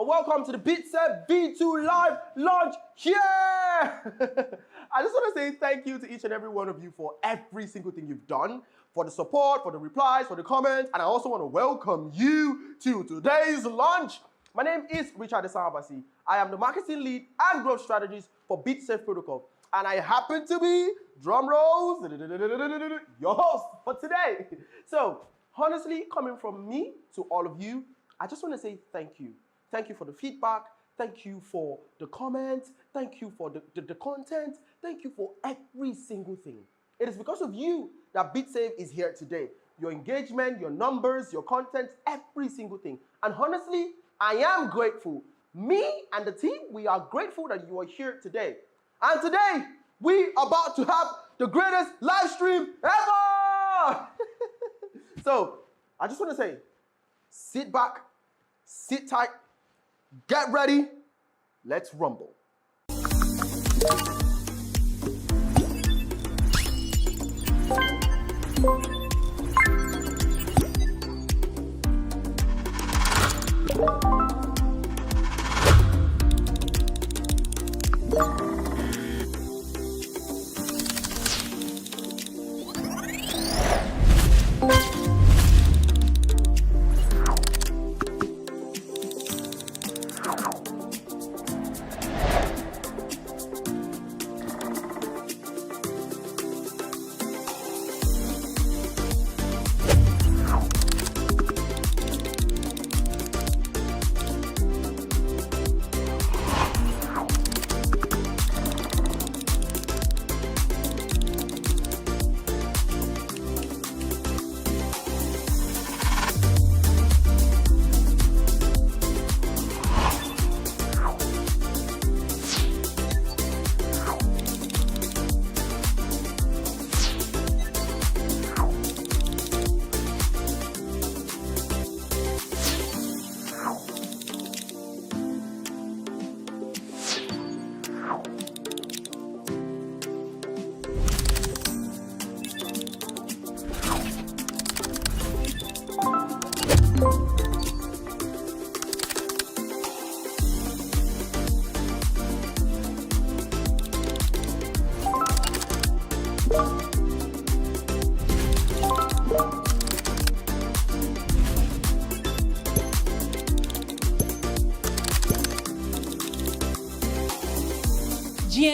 and welcome to the Bitsave V2 Launch. Yeah! I just want to say thank you to each and every one of you for every single thing you've done, for the support, for the replies, for the comments, and I also want to welcome you to today's launch. My name is Richard Esabasi. I am the marketing lead and growth strategist for Bitsave Protocol, and I happen to be, drum rolls, your host for today. So, honestly, coming from me to all of you, I just want to say thank you. Thank you for the feedback. Thank you for the comments. Thank you for the content. Thank you for every single thing. It is because of you that Bitsave is here today. Your engagement, your numbers, your content, every single thing. And honestly, I am grateful. Me and the team, we are grateful that you are here today. And today, we are about to have the greatest live stream ever! So, I just want to say, sit back, sit tight, get ready, let's rumble.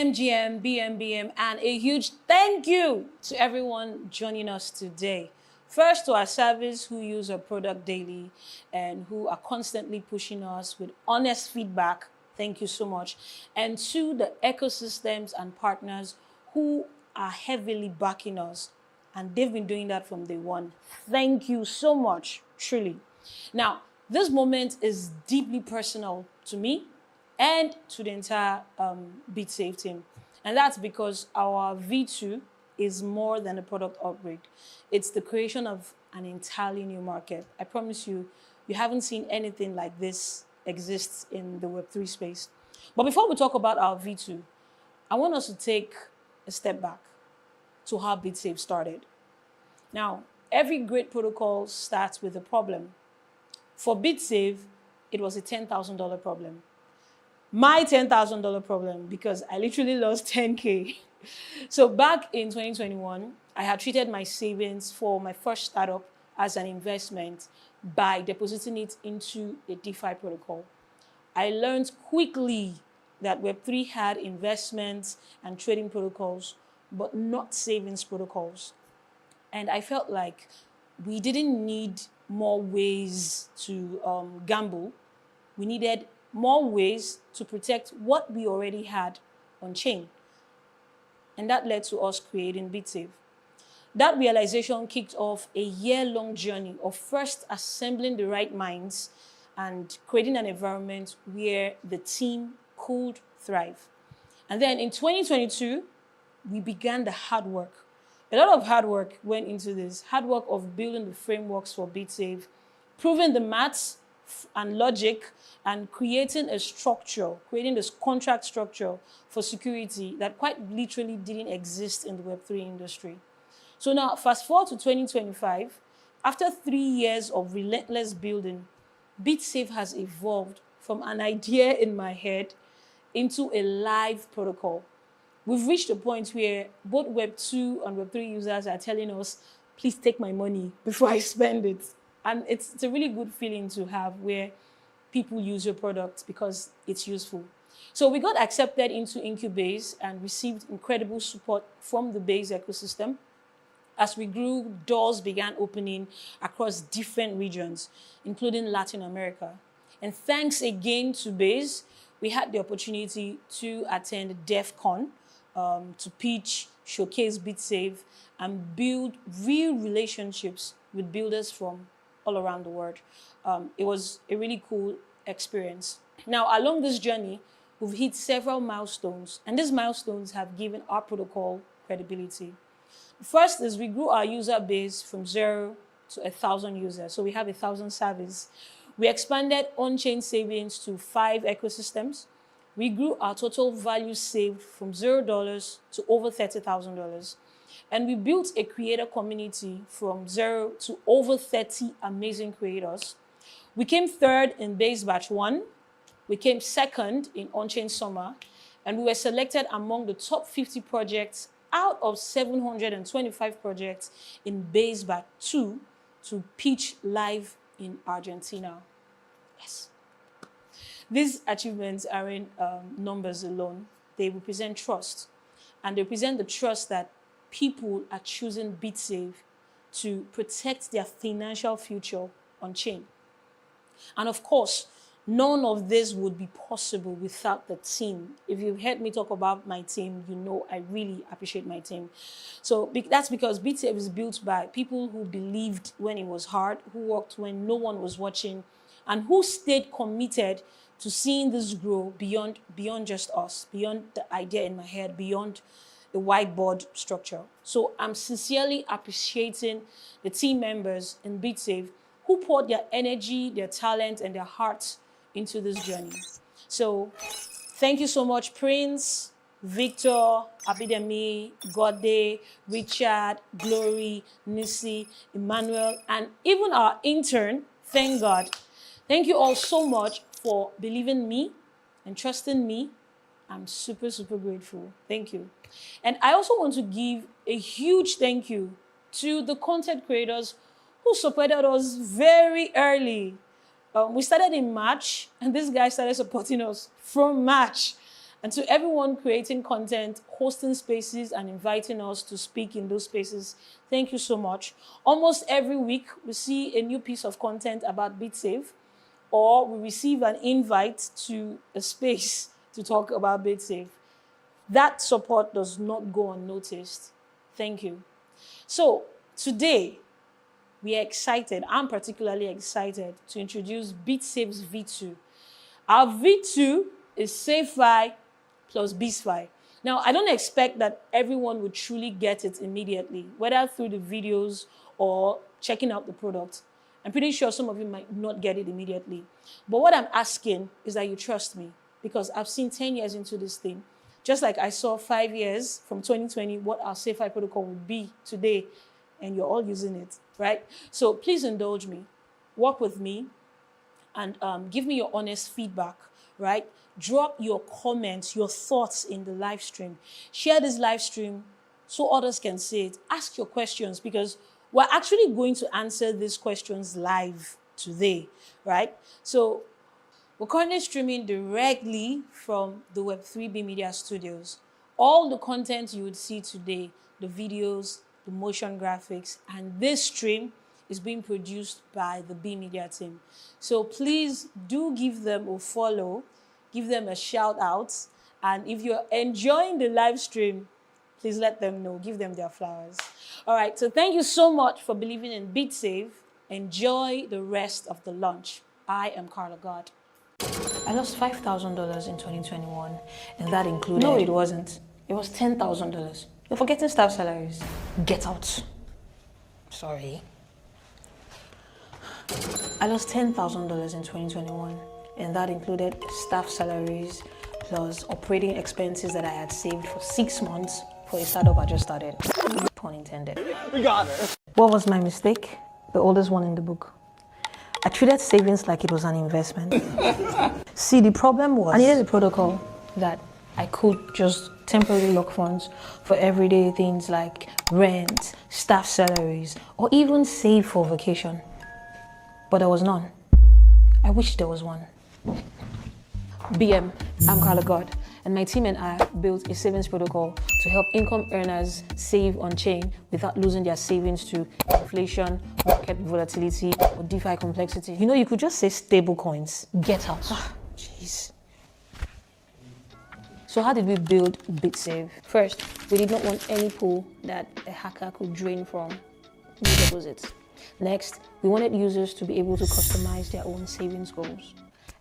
GM, BM, and a huge thank you to everyone joining us today. First, to our service who use our product daily and who are constantly pushing us with honest feedback. Thank you so much. And to the ecosystems and partners who are heavily backing us. And they've been doing that from day one. Thank you so much, truly. Now, this moment is deeply personal to me and to the entire Bitsave team. And that's because our V2 is more than a product upgrade. It's the creation of an entirely new market. I promise you, you haven't seen anything like this exist in the Web3 space. But before we talk about our V2, I want us to take a step back to how Bitsave started. Now, every great protocol starts with a problem. For Bitsave, it was a $10,000 problem. My $10,000 problem, because I literally lost 10K. So back in 2021, I had treated my savings for my first startup as an investment by depositing it into a DeFi protocol. I learned quickly that Web3 had investments and trading protocols, but not savings protocols. And I felt like we didn't need more ways to gamble. We needed more ways to protect what we already had on chain. And that led to us creating Bitsave. That realization kicked off a year-long journey of first assembling the right minds and creating an environment where the team could thrive. And then in 2022, we began the hard work. A lot of hard work went into this. Hard work of building the frameworks for Bitsave, proving the maths and logic, and creating a structure, creating this contract structure for security that quite literally didn't exist in the Web3 industry. So now, fast forward to 2025, after 3 years of relentless building, Bitsave has evolved from an idea in my head into a live protocol. We've reached a point where both Web 2 and Web 3 users are telling us, please take my money before I spend it. And it's a really good feeling to have where people use your product because it's useful. So we got accepted into Incubase and received incredible support from the Base ecosystem. As we grew, doors began opening across different regions, including Latin America. And thanks again to Base, we had the opportunity to attend DEF CON, to pitch, showcase Bitsave, and build real relationships with builders from all around the world. It was a really cool experience. Now, along this journey, we've hit several milestones, and these milestones have given our protocol credibility. First is we grew our user base from 0 to 1,000 users. So we have 1,000 servers. We expanded on-chain savings to 5 ecosystems. We grew our total value saved from $0 to over $30,000. And we built a creator community from 0 to over 30 amazing creators. We came third in Base Batch 1. We came second in On-Chain Summer. And we were selected among the top 50 projects out of 725 projects in Base Batch 2 to pitch live in Argentina. Yes. These achievements aren't numbers alone. They represent trust. And they represent the trust that people are choosing Bitsave to protect their financial future on chain. And of course, none of this would be possible without the team. If you've heard me talk about my team, you know I really appreciate my team. So that's because Bitsave is built by people who believed when it was hard, who worked when no one was watching, and who stayed committed to seeing this grow beyond just us, beyond the idea in my head, beyond the whiteboard structure. So I'm sincerely appreciating the team members in Bitsave who poured their energy, their talent, and their hearts into this journey. So thank you so much, Prince, Victor, Abidemi, Gode, Richard, Glory, Nisi, Emmanuel, and even our intern, thank God. Thank you all so much for believing me and trusting me. I'm super, super grateful. Thank you. And I also want to give a huge thank you to the content creators who supported us very early. We started in March, and this guy started supporting us from March. And to everyone creating content, hosting spaces, and inviting us to speak in those spaces, thank you so much. Almost every week, we see a new piece of content about Bitsave, or we receive an invite to a space to talk about Bitsave. That support does not go unnoticed. Thank you. So today, we are excited. I'm particularly excited to introduce Bitsave's V2. Our V2 is SafeFi plus BizFi. Now, I don't expect that everyone would truly get it immediately, whether through the videos or checking out the product. I'm pretty sure some of you might not get it immediately. But what I'm asking is that you trust me, because I've seen 10 years into this thing. Just like I saw 5 years from 2020 what our SafeFi protocol would be today, and you're all using it, right? So please indulge me, work with me, and give me your honest feedback, right? Drop your comments, your thoughts in the live stream. Share this live stream so others can see it. Ask your questions, because we're actually going to answer these questions live today, right? So we're currently streaming directly from the Web3 B Media Studios. All the content you would see today, the videos, the motion graphics, and this stream is being produced by the B Media team. So please do give them a follow, give them a shout out, and if you're enjoying the live stream, please let them know, give them their flowers. All right, so thank you so much for believing in Bitsave. Enjoy the rest of the launch. I am Carla God. I lost $5,000 in 2021, and that included... No, it wasn't. It was $10,000. You're forgetting staff salaries. Get out. Sorry. I lost $10,000 in 2021, and that included staff salaries plus operating expenses that I had saved for 6 months for a startup I just started. Pun intended. We got it. What was my mistake? The oldest one in the book. I treated savings like it was an investment. See, the problem was I needed a protocol that I could just temporarily lock funds for everyday things like rent, staff salaries, or even save for vacation. But there was none. I wish there was one. BM, I'm Carla God, and my team and I built a savings protocol to help income earners save on chain without losing their savings to inflation, market volatility, or DeFi complexity. You know, you could just say stable coins. Get out. Jeez. So how did we build Bitsave? First, we did not want any pool that a hacker could drain from new deposits. Next, we wanted users to be able to customize their own savings goals.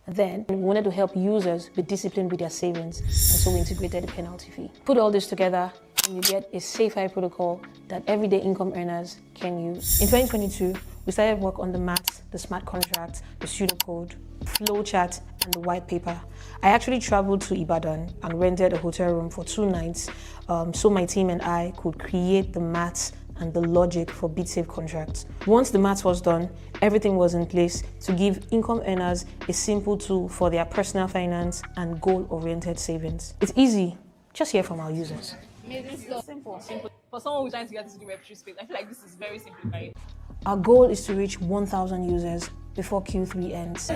Then, we wanted to help users be disciplined with their savings, and so we integrated the penalty fee. Put all this together, and you get a SafeEye protocol that everyday income earners can use. In 2022, we started work on the maths, the smart contract, the pseudocode, flowchart, and the white paper. I actually traveled to Ibadan and rented a hotel room for 2 nights so my team and I could create the maths and the logic for Bitsave contracts. Once the maths was done, everything was in place to give income earners a simple tool for their personal finance and goal-oriented savings. It's easy. Just hear from our users. Amazing stuff. Simple. For someone who's trying to get into the Web3 space, I feel like this is very simplified. Our goal is to reach 1,000 users before Q3 ends.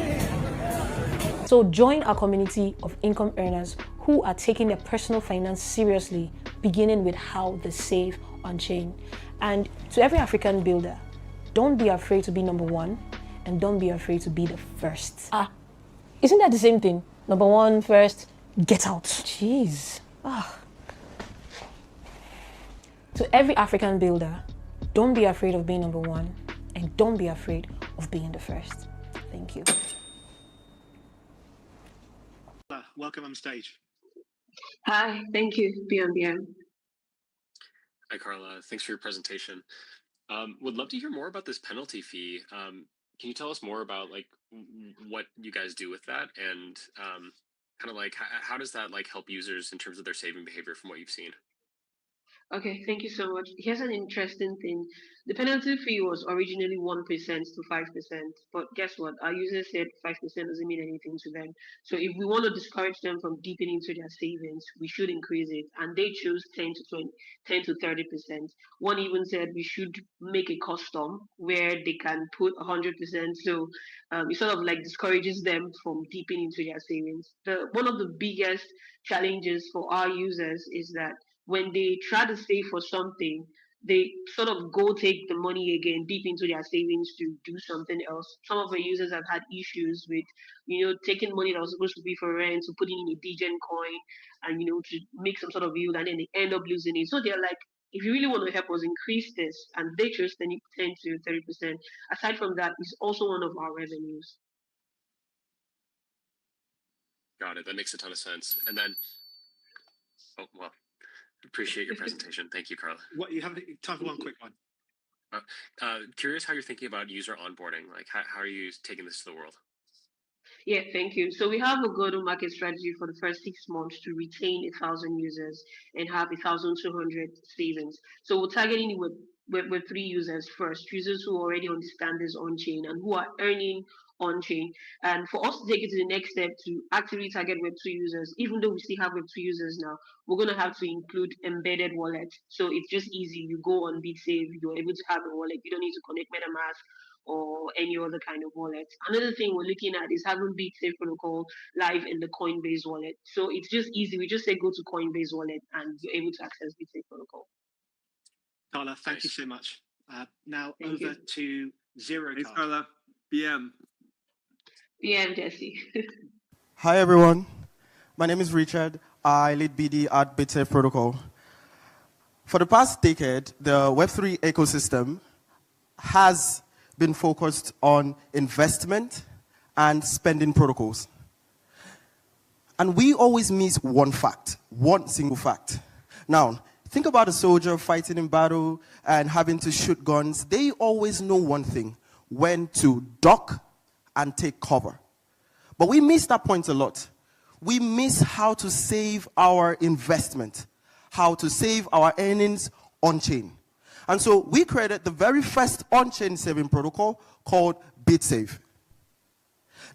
So join our community of income earners who are taking their personal finance seriously, beginning with how they save on chain. And to every African builder, don't be afraid to be number one, and don't be afraid to be the first. Isn't that the same thing? Number one, first, get out. Jeez. To every African builder, don't be afraid of being number one, and don't be afraid of being the first. Thank you. Welcome on stage. Hi, thank you, BM. Hi, Carla. Thanks for your presentation. Would love to hear more about this penalty fee. Can you tell us more about like what you guys do with that, and kind of like how does that like help users in terms of their saving behavior from what you've seen? Okay, thank you so much. Here's an interesting thing. The penalty fee was originally 1% to 5%, but guess what? Our users said 5% doesn't mean anything to them. So if we want to discourage them from deepening into their savings, we should increase it. And they chose 10 to 20, 10 to 30%. One even said we should make a custom where they can put 100%. So it sort of like discourages them from deepening into their savings. One of the biggest challenges for our users is that when they try to save for something, they sort of go take the money again deep into their savings to do something else. Some of our users have had issues with, taking money that was supposed to be for rent to putting in a DGen coin and, to make some sort of yield, and then they end up losing it. So they're like, if you really want to help us increase this, and they chose 10 to 30%, aside from that, it's also one of our revenues. Got it. That makes a ton of sense. And then, appreciate your presentation. Thank you, Carla. What you have time for one quick one? Curious how you're thinking about user onboarding. Like, how are you taking this to the world? Yeah, thank you. So we have a go-to-market strategy for the first 6 months to retain 1,000 users and have 1,200 savings. So we're targeting with 3 users first, users who already understand this on-chain and who are earning on-chain. And for us to take it to the next step to actively target Web2 users, even though we still have Web2 users now, we're going to have to include embedded wallets. So it's just easy. You go on Bitsave, you're able to have a wallet. You don't need to connect MetaMask or any other kind of wallet. Another thing we're looking at is having Bitsave protocol live in the Coinbase wallet. So it's just easy. We just say go to Coinbase wallet and you're able to access Bitsave protocol. Carla, thank you so much. Now Thank over to Zero. Thanks, Carla. BM. BM, Jesse. Hi, everyone. My name is Richard. I lead BD at Bitsave Protocol. For the past decade, the Web3 ecosystem has been focused on investment and spending protocols. And we always miss one fact, one single fact. Now, think about a soldier fighting in battle and having to shoot guns. They always know one thing, when to duck and take cover. But we miss that point a lot. We miss how to save our investment, how to save our earnings on-chain. And so we created the very first on-chain saving protocol called Bitsave.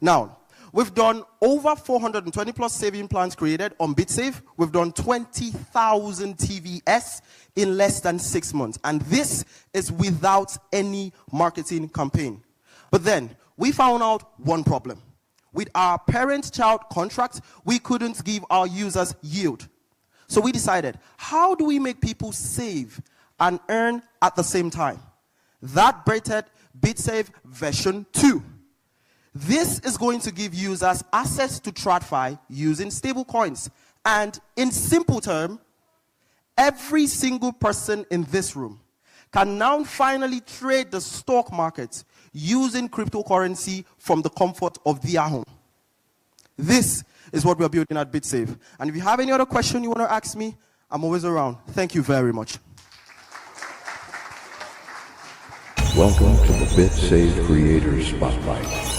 Now, We've done over 420 plus saving plans created on Bitsave. We've done 20,000 TVS in less than 6 months. And this is without any marketing campaign. But then we found out one problem. With our parent-child contract, we couldn't give our users yield. So we decided, how do we make people save and earn at the same time? That birthed Bitsave version 2. This is going to give users access to TradFi using stablecoins. And in simple terms, every single person in this room can now finally trade the stock market using cryptocurrency from the comfort of their home. This is what we're building at Bitsave. And if you have any other question you want to ask me, I'm always around. Thank you very much. Welcome to the Bitsave Creator Spotlight.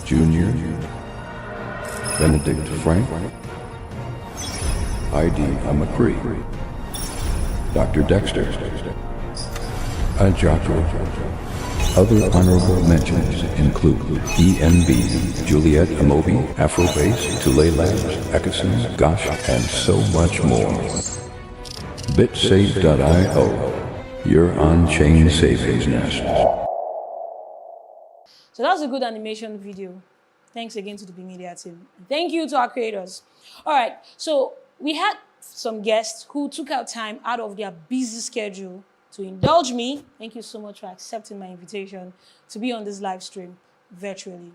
Junior, Benedict Frank, ID McCree, Dr. Dexter, Ajako. Other honorable mentions include ENB, Juliet Amobi, Afrobase, Tule Labs, Ekason, Gosh, and so much more. Bitsave.io, your on-chain savings nest. So that was a good animation video. Thanks again to the Big Media team. Thank you to our creators. All right, so we had some guests who took out time out of their busy schedule to indulge me. Thank you so much for accepting my invitation to be on this live stream virtually.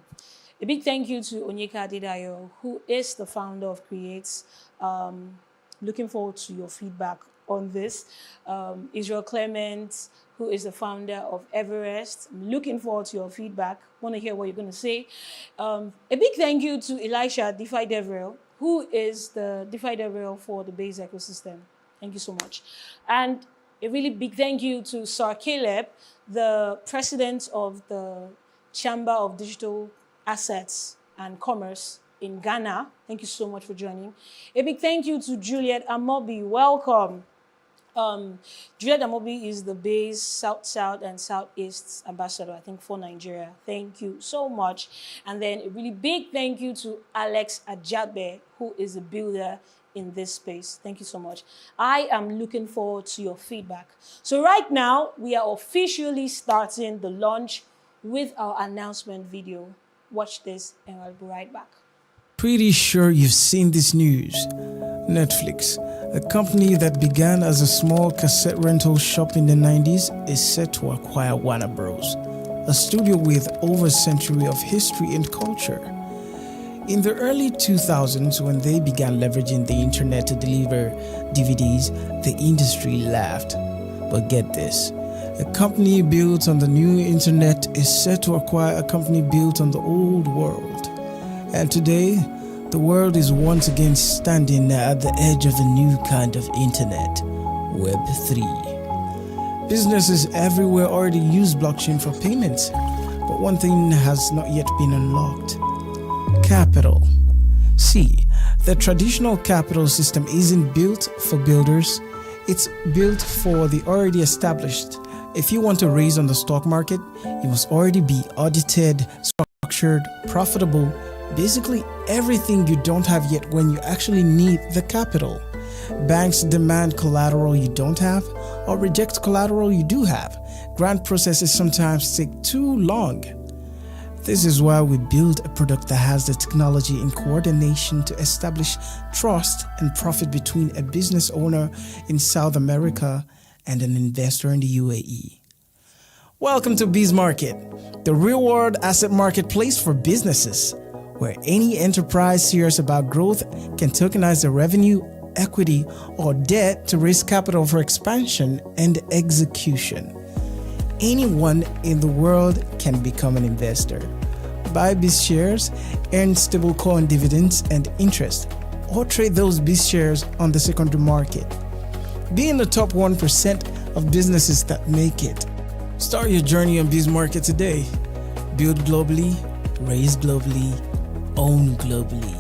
A big thank you to Onyeka Adedayo, who is the founder of Creates. Looking forward to your feedback on this. Israel Clement, who is the founder of Everest. I'm looking forward to your feedback. Want to hear what you're going to say. A big thank you to Elisha DeFi Devrel, who is the DeFi Devrel for the Base ecosystem. Thank you so much. And a really big thank you to Sir Caleb, the president of the Chamber of Digital Assets and Commerce in Ghana. Thank you so much for joining. A big thank you to Juliet Amobi. Welcome. Juliet Amobi is the Base South and Southeast ambassador, I think, for Nigeria. Thank you so much. And then a really big thank you to Alex Ajabe, who is a builder in this space. Thank you so much. I am looking forward to your feedback. So right now, we are officially starting the launch with our announcement video. Watch this and I'll be right back. Pretty sure you've seen this news. Netflix, a company that began as a small cassette rental shop in the 90s, is set to acquire Warner Bros., a studio with over a century of history and culture. In the early 2000s, when they began leveraging the internet to deliver DVDs, the industry laughed. But get this, a company built on the new internet is set to acquire a company built on the old world. And today, the world is once again standing at the edge of a new kind of internet, Web 3. Businesses everywhere already use blockchain for payments, but one thing has not yet been unlocked. Capital. See, the traditional capital system isn't built for builders, it's built for the already established. If you want to raise on the stock market, you must already be audited, structured, profitable, basically everything you don't have yet when you actually need the capital. Banks demand collateral you don't have or reject collateral you do have. Grant processes sometimes take too long. This is why we build a product that has the technology and coordination to establish trust and profit between a business owner in South America and an investor in the UAE. Welcome to Biz Market, the real-world asset marketplace for businesses, where any enterprise serious about growth can tokenize their revenue, equity, or debt to raise capital for expansion and execution. Anyone in the world can become an investor. Buy Biz shares, earn stablecoin dividends and interest, or trade those Biz shares on the secondary market. Be in the top 1% of businesses that make it. Start your journey on Biz Market today. Build globally, raise globally, own globally.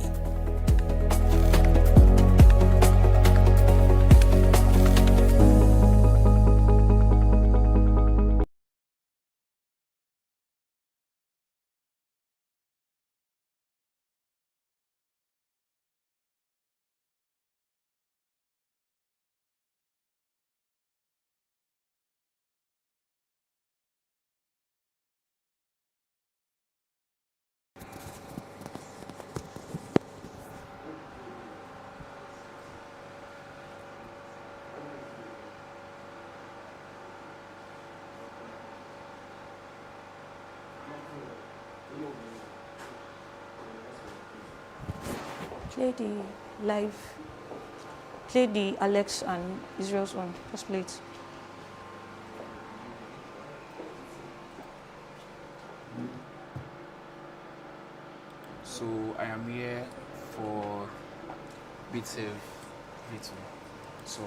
Play the live. Play the Alex and Israel's one. Just play it. So I am here for Bitsave V2. So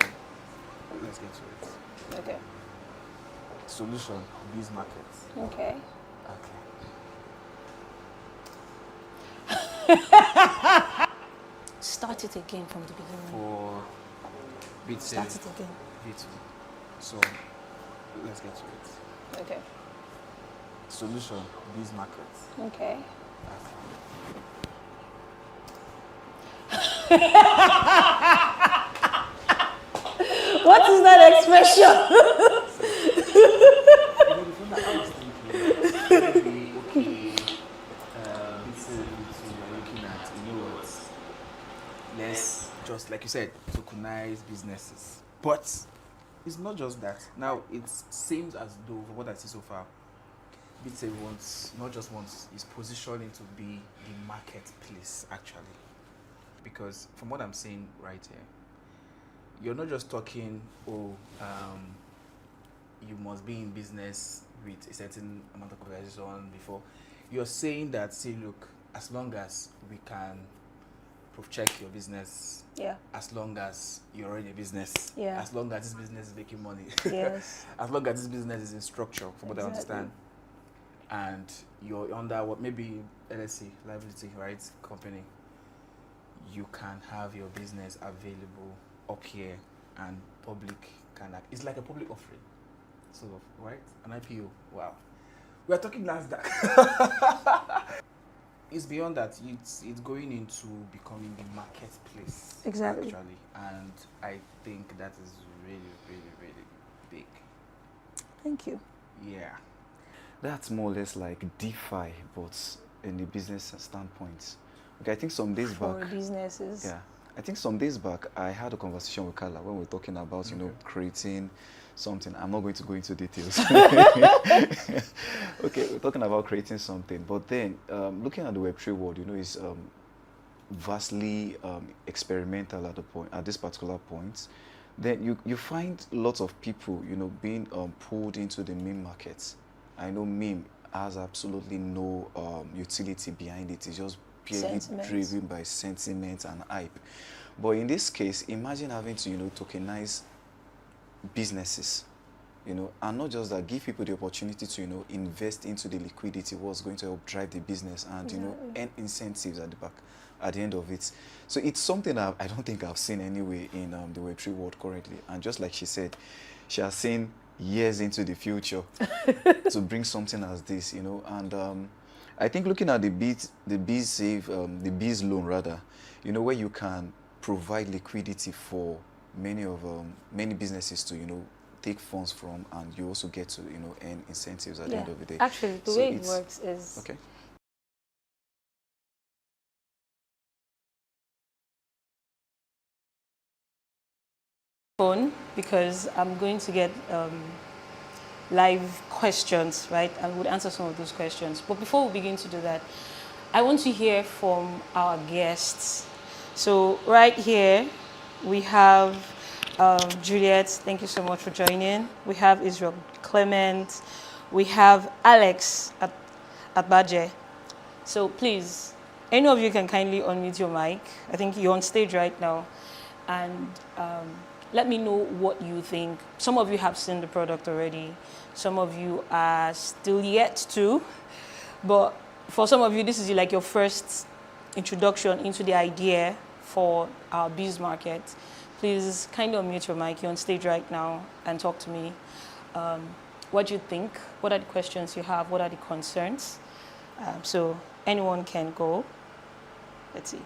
let's get to it. Okay. Solution, biz market. Okay. Okay. Start it again from the beginning. For Start Bitsave it again. V2. So let's get to it. Okay. Solution, biz market. Okay. What is that expression? Let's just, like you said, tokenize businesses. But it's not just that. Now, it seems as though, from what I see so far, Bitsave is positioning to be the marketplace, actually. Because from what I'm seeing right here, you're not just talking, you must be in business with a certain amount of capitalization before. You're saying that, see, look, as long as we can proof check your business, Yeah. as long as you're already a business, Yeah. as long as this business is making money, Yes. as long as this business is in structure, from what I understand, and you're under what maybe LSC, liability, right, company, you can have your business available up here and public can it's like a public offering, sort of, right? An IPO. Wow. We are talking NASDAQ. It's beyond that. It's going into becoming the marketplace. Exactly. Actually. And I think that is really, really, really big. Thank you. Yeah. That's more or less like DeFi, but in the business standpoint. Okay, I think some days For back. businesses. Yeah, I think some days back I had a conversation with Carla when we were talking about creating something. I'm not going to go into details. Okay, we're talking about creating something, but then looking at the Web3 world, is vastly experimental at this particular point. Then you find lots of people being pulled into the meme markets. I know meme has absolutely no utility behind it. It's just purely driven by sentiment and hype. But in this case, imagine having to tokenize businesses, and not just that, give people the opportunity to invest into the liquidity, what's going to help drive the business, and earn incentives at the back at the end of it. So it's something I don't think I've seen anyway in the Web3 world currently. And just like she said, she has seen years into the future to bring something as this, and I think looking at the Bitsave, the Biz loan rather, where you can provide liquidity for many businesses to take funds from, and you also get to earn incentives at the end of the day. Actually, the way it works is okay. Phone, because I'm going to get live questions, right, and we'll answer some of those questions. But before we begin to do that, I want to hear from our guests. So right here, we have Juliet. Thank you so much for joining. We have Israel Clement. We have Alex at Baje. So please, any of you can kindly unmute your mic. I think you're on stage right now. And let me know what you think. Some of you have seen the product already. Some of you are still yet to. But for some of you, this is like your first introduction into the idea for our biz market. Please kindly unmute your mic. You're on stage right now and talk to me. What do you think? What are the questions you have? What are the concerns? So anyone can go. Let's see.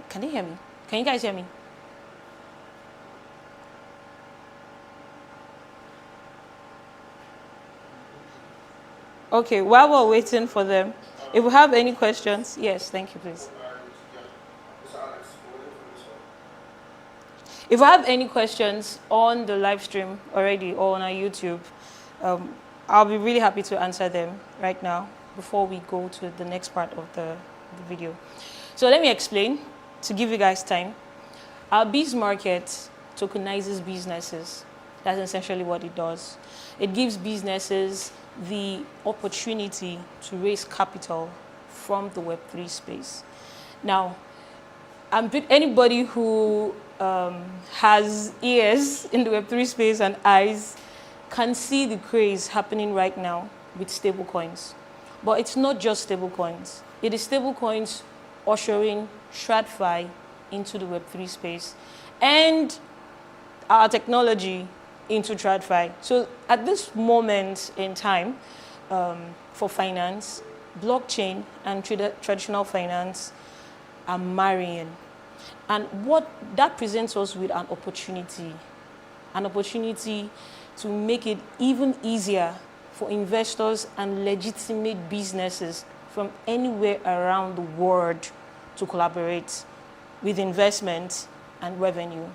Can they hear me? Can you guys hear me? Okay, while we're waiting for them, if we have any questions, yes, thank you, please. If I have any questions on the live stream already or on our YouTube, I'll be really happy to answer them right now before we go to the next part of the video. So let me explain to give you guys time. Our Biz Market tokenizes businesses. That's essentially what it does. It gives businesses the opportunity to raise capital from the Web3 space. Now, anybody who has ears in the Web3 space and eyes can see the craze happening right now with stablecoins. But it's not just stablecoins. It is stablecoins ushering TradFi into the Web3 space and our technology into TradFi. So at this moment in time, for finance, blockchain and traditional finance are marrying. And what that presents us with an opportunity to make it even easier for investors and legitimate businesses from anywhere around the world to collaborate with investment and revenue.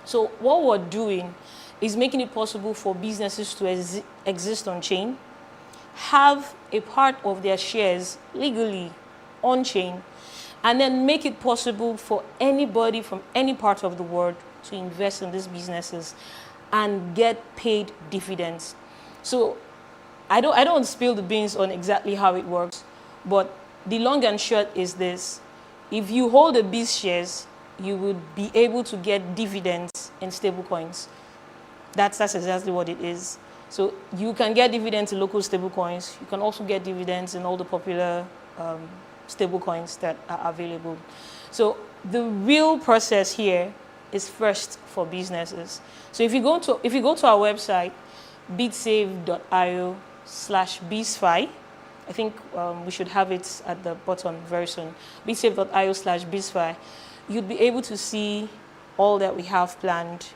So what we're doing is making it possible for businesses to exist on chain, have a part of their shares legally on chain, and then make it possible for anybody from any part of the world to invest in these businesses and get paid dividends. So I don't spill the beans on exactly how it works, but the long and short is this. If you hold the Biz shares, you would be able to get dividends in stablecoins. That's exactly what it is. So you can get dividends in local stablecoins. You can also get dividends in all the popular stablecoins that are available. So the real process here is first for businesses. So if you go to our website, bitsave.io/bizfi, I think we should have it at the bottom very soon, bitsave.io/bizfi, you'd be able to see all that we have planned,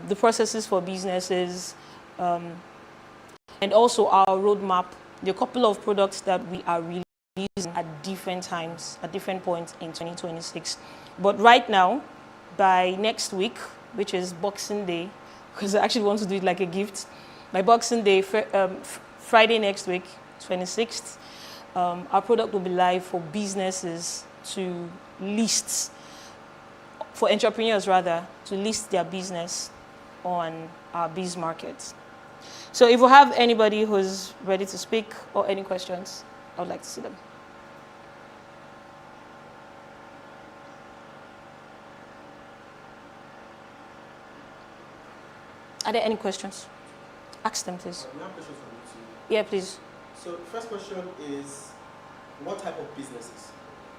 the processes for businesses, and also our roadmap. There are a couple of products that we are releasing at different times, at different points in 2026. But right now, by next week, which is Boxing Day, because I actually want to do it like a gift, by Boxing Day, Friday next week, 26th, our product will be live for businesses to list, for entrepreneurs rather, to list their business on our Biz Market. So if we have anybody who's ready to speak or any questions, I would like to see them. Are there any questions? Ask them, please. We have questions from YouTube. Yeah, please. So the first question is, what type of businesses?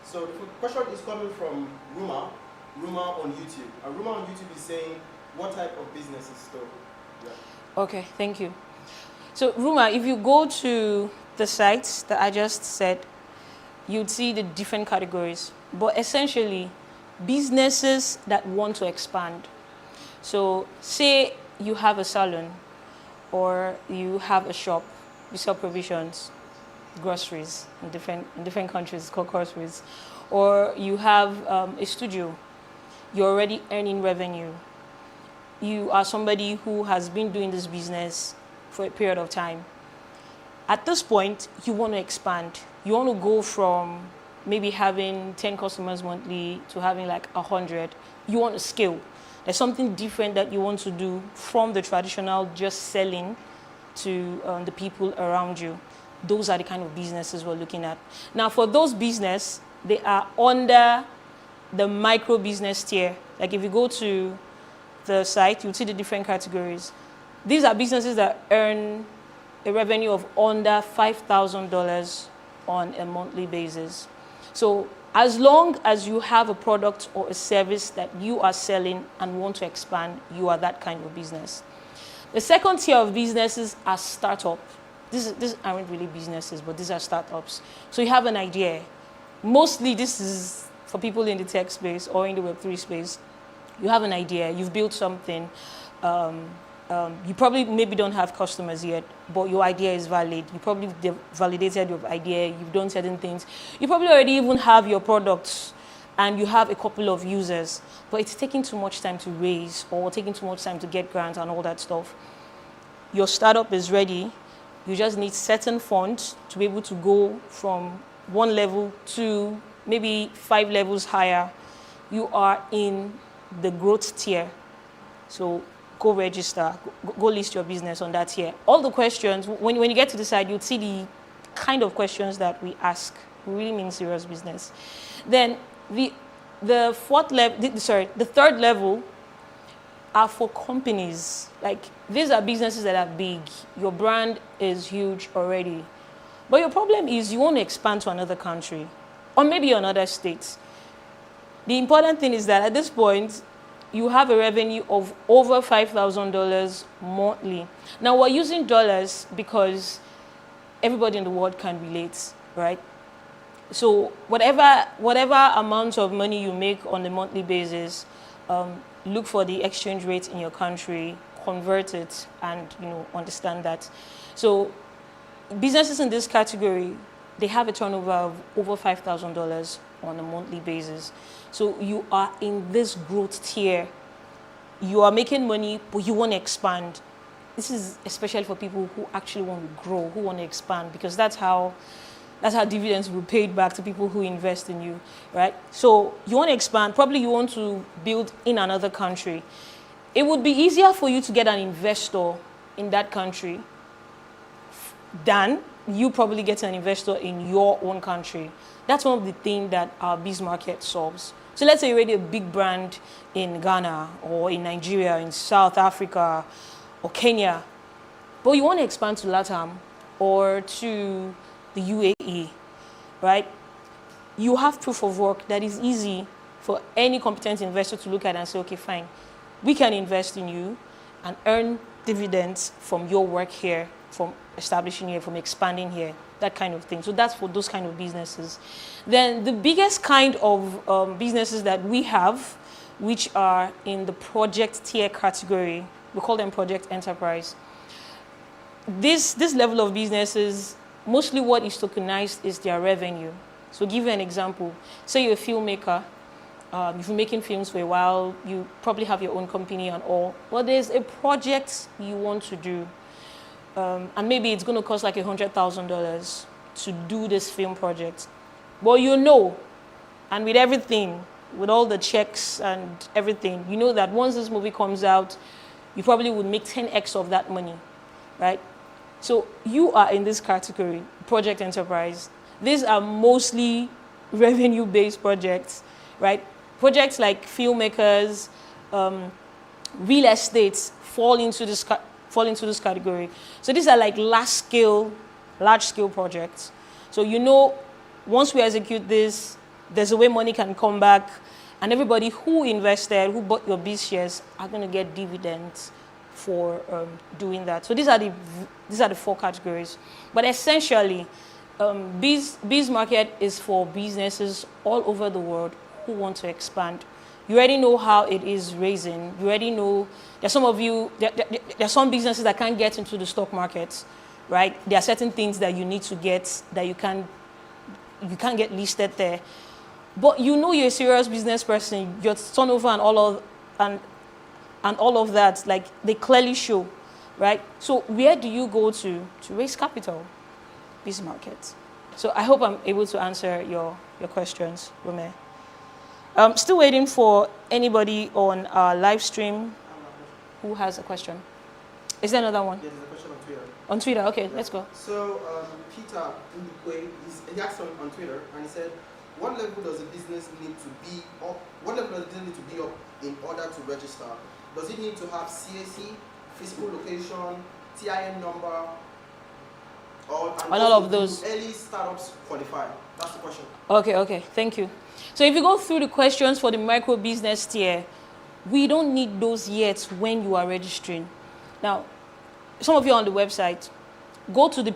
So the question is coming from Ruma on YouTube. And Ruma on YouTube is saying, what type of businesses? So, yeah. Okay, thank you. So Ruma, if you go to the sites that I just said, you'd see the different categories. But essentially, businesses that want to expand. So say you have a salon or you have a shop, you sell provisions, groceries in different countries, it's called groceries. Or you have a studio, you're already earning revenue. You are somebody who has been doing this business for a period of time. At this point, you want to expand. You want to go from maybe having 10 customers monthly to having like 100. You want to scale. There's something different that you want to do from the traditional just selling to the people around you. Those are the kind of businesses we're looking at. Now, for those businesses, they are under the micro business tier. Like if you go to the site, you'll see the different categories. These are businesses that earn a revenue of under $5,000 on a monthly basis. So as long as you have a product or a service that you are selling and want to expand, you are that kind of business. The second tier of businesses are startups. These aren't really businesses, but these are startups. So you have an idea. Mostly this is for people in the tech space or in the Web3 space. You have an idea, you've built something, You probably maybe don't have customers yet, but your idea is valid. You probably validated your idea. You've done certain things. You probably already even have your products and you have a couple of users, but it's taking too much time to raise or taking too much time to get grants and all that stuff. Your startup is ready. You just need certain funds to be able to go from one level to maybe 5 levels higher. You are in the growth tier. So go register, go list your business on that tier. All the questions, when you get to the side, you'll see the kind of questions that we ask. We really mean serious business. Then the third level are for companies. Like, these are businesses that are big. Your brand is huge already. But your problem is you want to expand to another country or maybe another state. The important thing is that at this point, you have a revenue of over $5,000 monthly. Now, we're using dollars because everybody in the world can relate, right? So whatever amount of money you make on a monthly basis, look for the exchange rate in your country, convert it, and understand that. So businesses in this category, they have a turnover of over $5,000 on a monthly basis. So you are in this growth tier. You are making money, but you want to expand. This is especially for people who actually want to grow, who want to expand, because that's how dividends will be paid back to people who invest in you, right? So you want to expand. Probably you want to build in another country. It would be easier for you to get an investor in that country than you probably get an investor in your own country. That's one of the things that our biz market solves. So let's say you're already a big brand in Ghana or in Nigeria, in South Africa or Kenya, but you want to expand to LATAM or to the UAE, right? You have proof of work that is easy for any competent investor to look at and say, okay, fine, we can invest in you and earn dividends from your work here, from establishing here, from expanding here, that kind of thing. So that's for those kind of businesses. Then the biggest kind of businesses that we have, which are in the project tier category, we call them project enterprise. This level of businesses, mostly what is tokenized is their revenue. So give you an example. Say you're a filmmaker, you've been making films for a while, you probably have your own company and all, but there's a project you want to do. And maybe it's going to cost like $100,000 to do this film project. But and with everything, with all the checks and everything, you know that once this movie comes out, you probably would make 10x of that money, right? So you are in this category, project enterprise. These are mostly revenue-based projects, right? Projects like filmmakers, real estates fall into this category. So these are like large-scale projects. So once we execute this, there's a way money can come back, and everybody who invested, who bought your biz shares, are going to get dividends for doing that. So these are the 4 categories. But essentially, biz market is for businesses all over the world who want to expand. You already know how it is raising. You already know there's some of you, there's some businesses that can't get into the stock market, right? There are certain things that you need to get that you can't get listed there. But you're a serious business person. Your turnover and all of that, like, they clearly show, right? So where do you go to raise capital? Biz market. So I hope I'm able to answer your questions, Rome. Still waiting for anybody on our live stream who has a question. Is there another one? Yeah, there's a question on Twitter. On Twitter, okay, let's go. So Peter Ndukwe, he asked on Twitter, and he said, what level does a business need to be up? What level does it need to be up in order to register? Does it need to have CAC, physical location, TIN number, and all of those? Early startups qualify? That's the question. Okay, thank you. So if you go through the questions for the micro business tier, we don't need those yet when you are registering. Now, some of you are on the website, go to the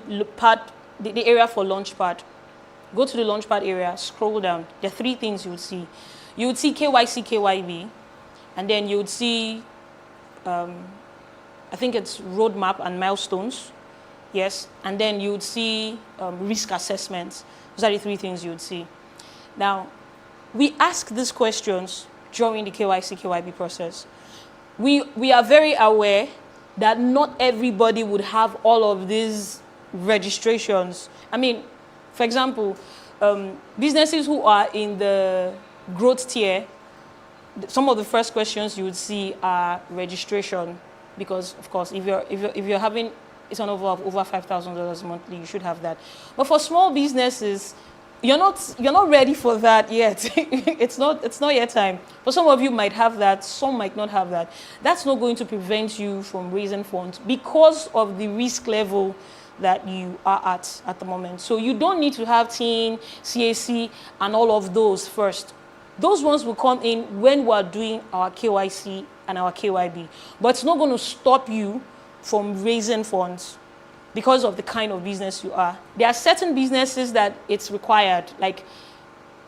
area for Launchpad. Go to the Launchpad area, scroll down. There are 3 things you would see. You would see KYC, KYB, and then you would see I think it's roadmap and milestones. Yes, and then you would see risk assessments. Those are the three things you would see. Now, we ask these questions during the KYC, KYB process. We are very aware that not everybody would have all of these registrations. I mean, for example, businesses who are in the growth tier, some of the first questions you would see are registration, because of course, if you're having a turnover of over $5,000 monthly, you should have that. But for small businesses, you're not ready for that yet. it's not yet time. But some of you might have that, some might not have that. That's not going to prevent you from raising funds because of the risk level that you are at the moment. So you don't need to have TIN, CAC, and all of those first. Those ones will come in when we're doing our KYC and our KYB. But it's not going to stop you from raising funds because of the kind of business you are. There are certain businesses that it's required, like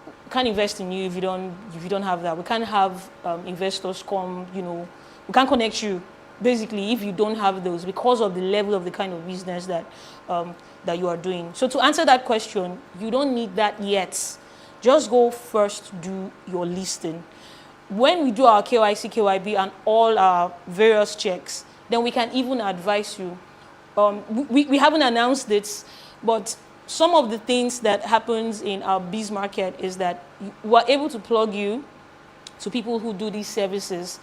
we can't invest in you if you don't have that. We can't have investors come, we can't connect you basically if you don't have those because of the level of the kind of business that that you are doing. So to answer that question, you don't need that yet. Just go first do your listing. When we do our KYC, KYB and all our various checks, then we can even advise you. We haven't announced this, but some of the things that happens in our biz market is that we're able to plug you to people who do these services.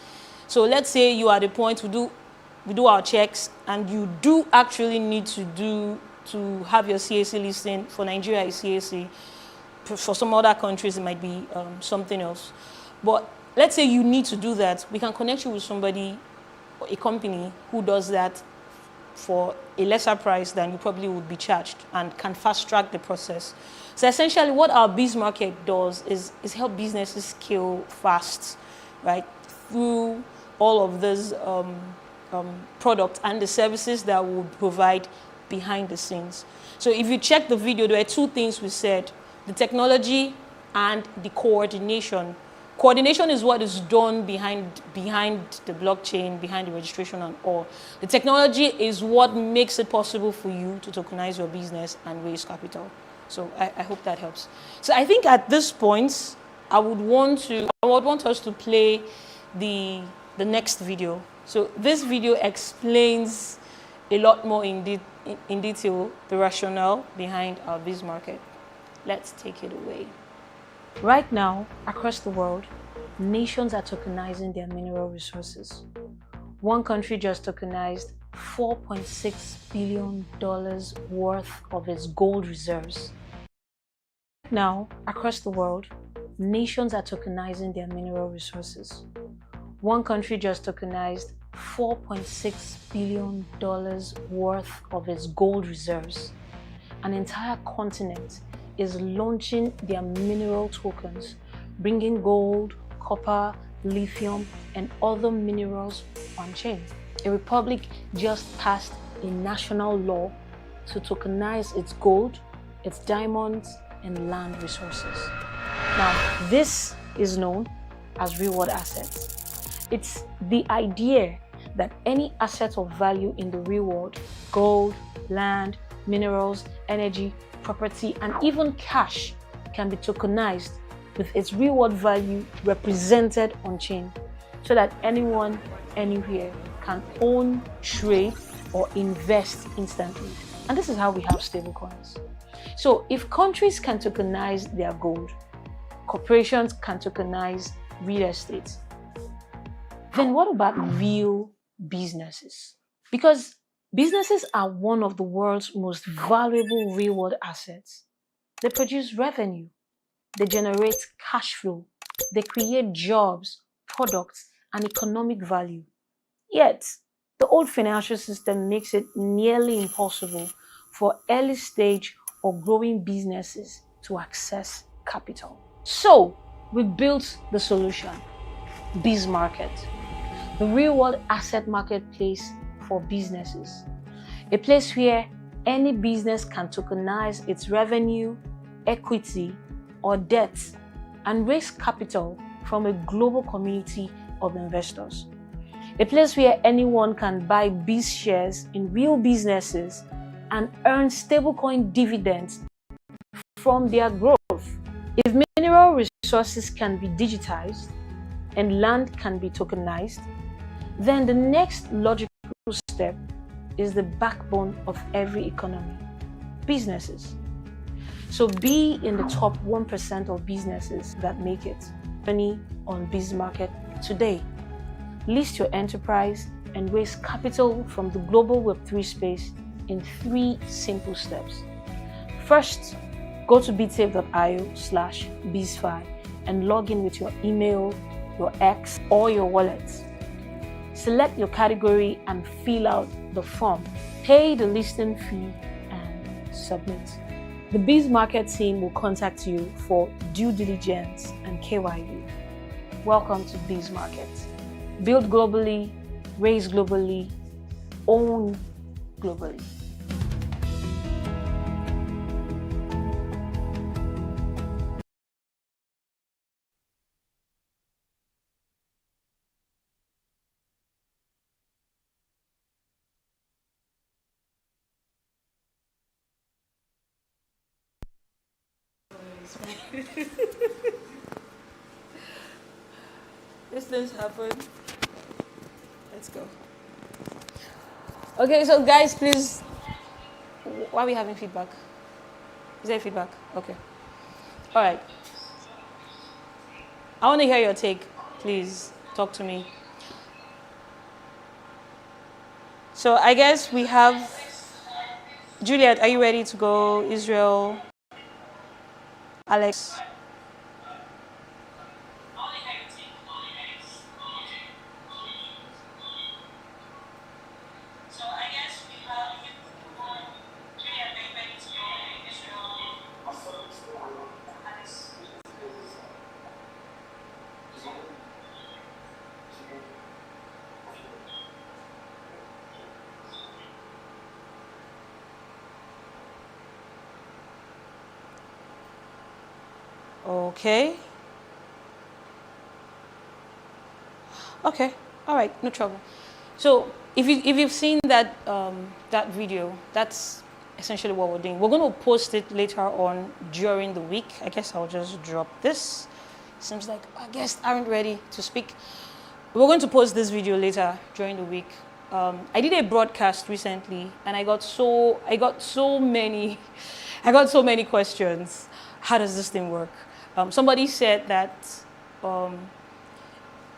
So let's say you are at the point we do our checks and you do actually need to have your CAC listing. For Nigeria, it's CAC. For some other countries, it might be something else. But let's say you need to do that. We can connect you with somebody, a company who does that for a lesser price than you probably would be charged and can fast track the process. So essentially what our biz market does is help businesses scale fast, right? Through all of these products and the services that we provide behind the scenes. So if you check the video, there are two things we said: the technology and the coordination. Coordination is what is done behind the blockchain, behind the registration and all. The technology is what makes it possible for you to tokenize your business and raise capital. So I hope that helps. So I think at this point, I would want us to play the next video. So this video explains a lot more in detail the rationale behind our biz market. Let's take it away. Right now, across the world, nations are tokenizing their mineral resources. One country just tokenized $4.6 billion worth of its gold reserves. Right now, across the world, nations are tokenizing their mineral resources. One country just tokenized $4.6 billion worth of its gold reserves. An entire continent is launching their mineral tokens, bringing gold, copper, lithium, and other minerals on chain. A republic just passed a national law to tokenize its gold, its diamonds, and land resources. Now, this is known as real-world assets. It's the idea that any asset of value in the real world, gold, land, minerals, energy, property, and even cash can be tokenized with its real-world value represented on chain, so that anyone, anywhere can own, trade, or invest instantly. And this is how we have stablecoins. So if countries can tokenize their gold, corporations can tokenize real estate, then what about real businesses? Because businesses are one of the world's most valuable real-world assets. They produce revenue, they generate cash flow, they create jobs, products, and economic value. Yet, the old financial system makes it nearly impossible for early stage or growing businesses to access capital. So, we built the solution, Biz Market, the real-world asset marketplace for businesses. A place where any business can tokenize its revenue, equity, or debt and raise capital from a global community of investors. a place where anyone can buy Biz shares in real businesses and earn stablecoin dividends from their growth. If mineral resources can be digitized and land can be tokenized, then the next logical step is the backbone of every economy: businesses. So be in the top 1% of businesses that make it. Money on Biz Market today. List your enterprise and raise capital from the global Web3 space in 3 simple steps. First, go to bitsave.io/bizfi and log in with your email, your X, or your wallet. Select your category and fill out the form. Pay the listing fee and submit. The Biz Market team will contact you for due diligence and KYB. Welcome to Biz Market. Build globally, raise globally, own globally. These things happen. Let's go. Okay, so guys, please. Why are we having feedback? Is there feedback? Okay. All right. I want to hear your take. Please talk to me. So I guess we have Juliet. Are you ready to go? Israel, Alex. Okay. Okay. All right. No trouble. So if you've seen that that video, that's essentially what we're doing. We're going to post it later on during the week. I guess I'll just drop this. Seems like our guests aren't ready to speak. We're going to post this video later during the week. I did a broadcast recently, and I got so many questions. How does this thing work? Somebody said that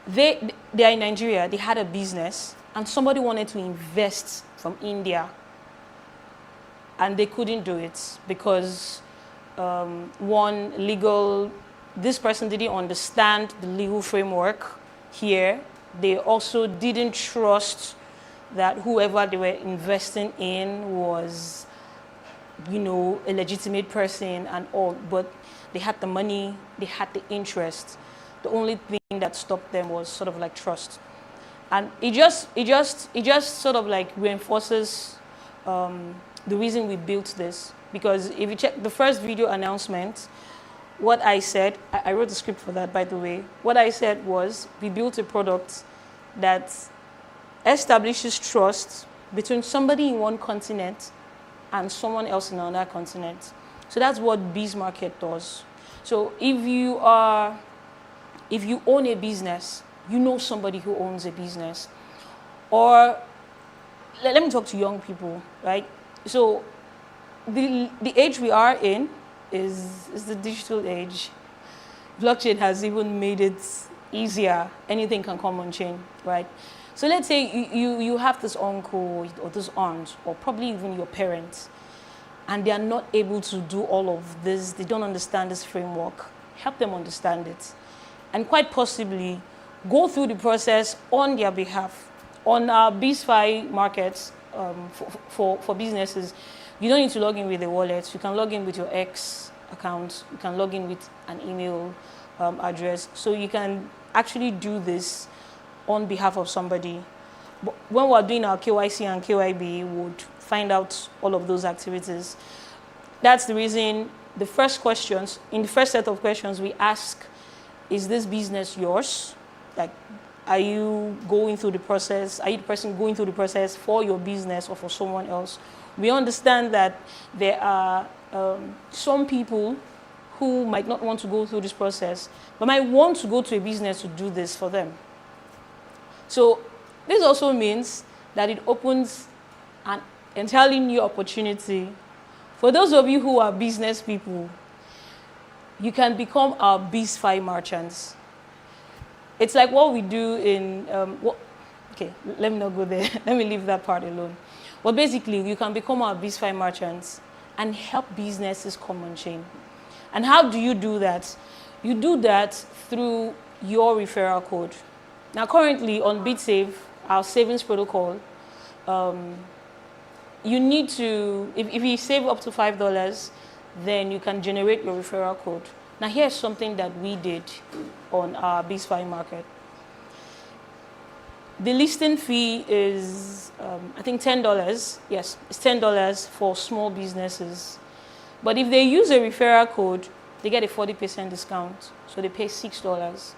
they are in Nigeria. They had a business, and somebody wanted to invest from India, and they couldn't do it because this person didn't understand the legal framework here. They also didn't trust that whoever they were investing in was, a legitimate person and all, but they had the money, they had the interest. The only thing that stopped them was sort of like trust. And it just sort of like reinforces the reason we built this. Because if you check the first video announcement, what I said, I wrote the script for that, by the way. What I said was, we built a product that establishes trust between somebody in one continent and someone else in another continent. So that's what Biz Market does. So if you own a business, you know somebody who owns a business. Or let me talk to young people, right? So the age we are in is the digital age. Blockchain has even made it easier. Anything can come on chain, right? So let's say you have this uncle or this aunt, or probably even your parents, and they are not able to do all of this. They don't understand this framework. Help them understand it. And quite possibly go through the process on their behalf. On our BizFi markets for businesses, you don't need to log in with a wallet. You can log in with your X account. You can log in with an email address. So you can actually do this on behalf of somebody. But when we're doing our KYC and KYB, we would find out all of those activities. That's the reason in the first set of questions we ask, is this business yours? Like, Are you going through the process? Are you the person going through the process for your business or for someone else? We understand that there are some people who might not want to go through this process, but might want to go to a business to do this for them. So this also means that it opens an entirely new opportunity. For those of you who are business people, you can become our Bitsave merchants. It's like what we do in, okay, let me not go there. Let me leave that part alone. Well, basically, you can become our Bitsave merchants and help businesses come on chain. And how do you do that? You do that through your referral code. Now, currently on Bitsave, our savings protocol, you need to, if you save up to $5, then you can generate your referral code. Now, here's something that we did on our Bitsave market. The listing fee is, I think, $10. Yes, it's $10 for small businesses. But if they use a referral code, they get a 40% discount. So they pay $6.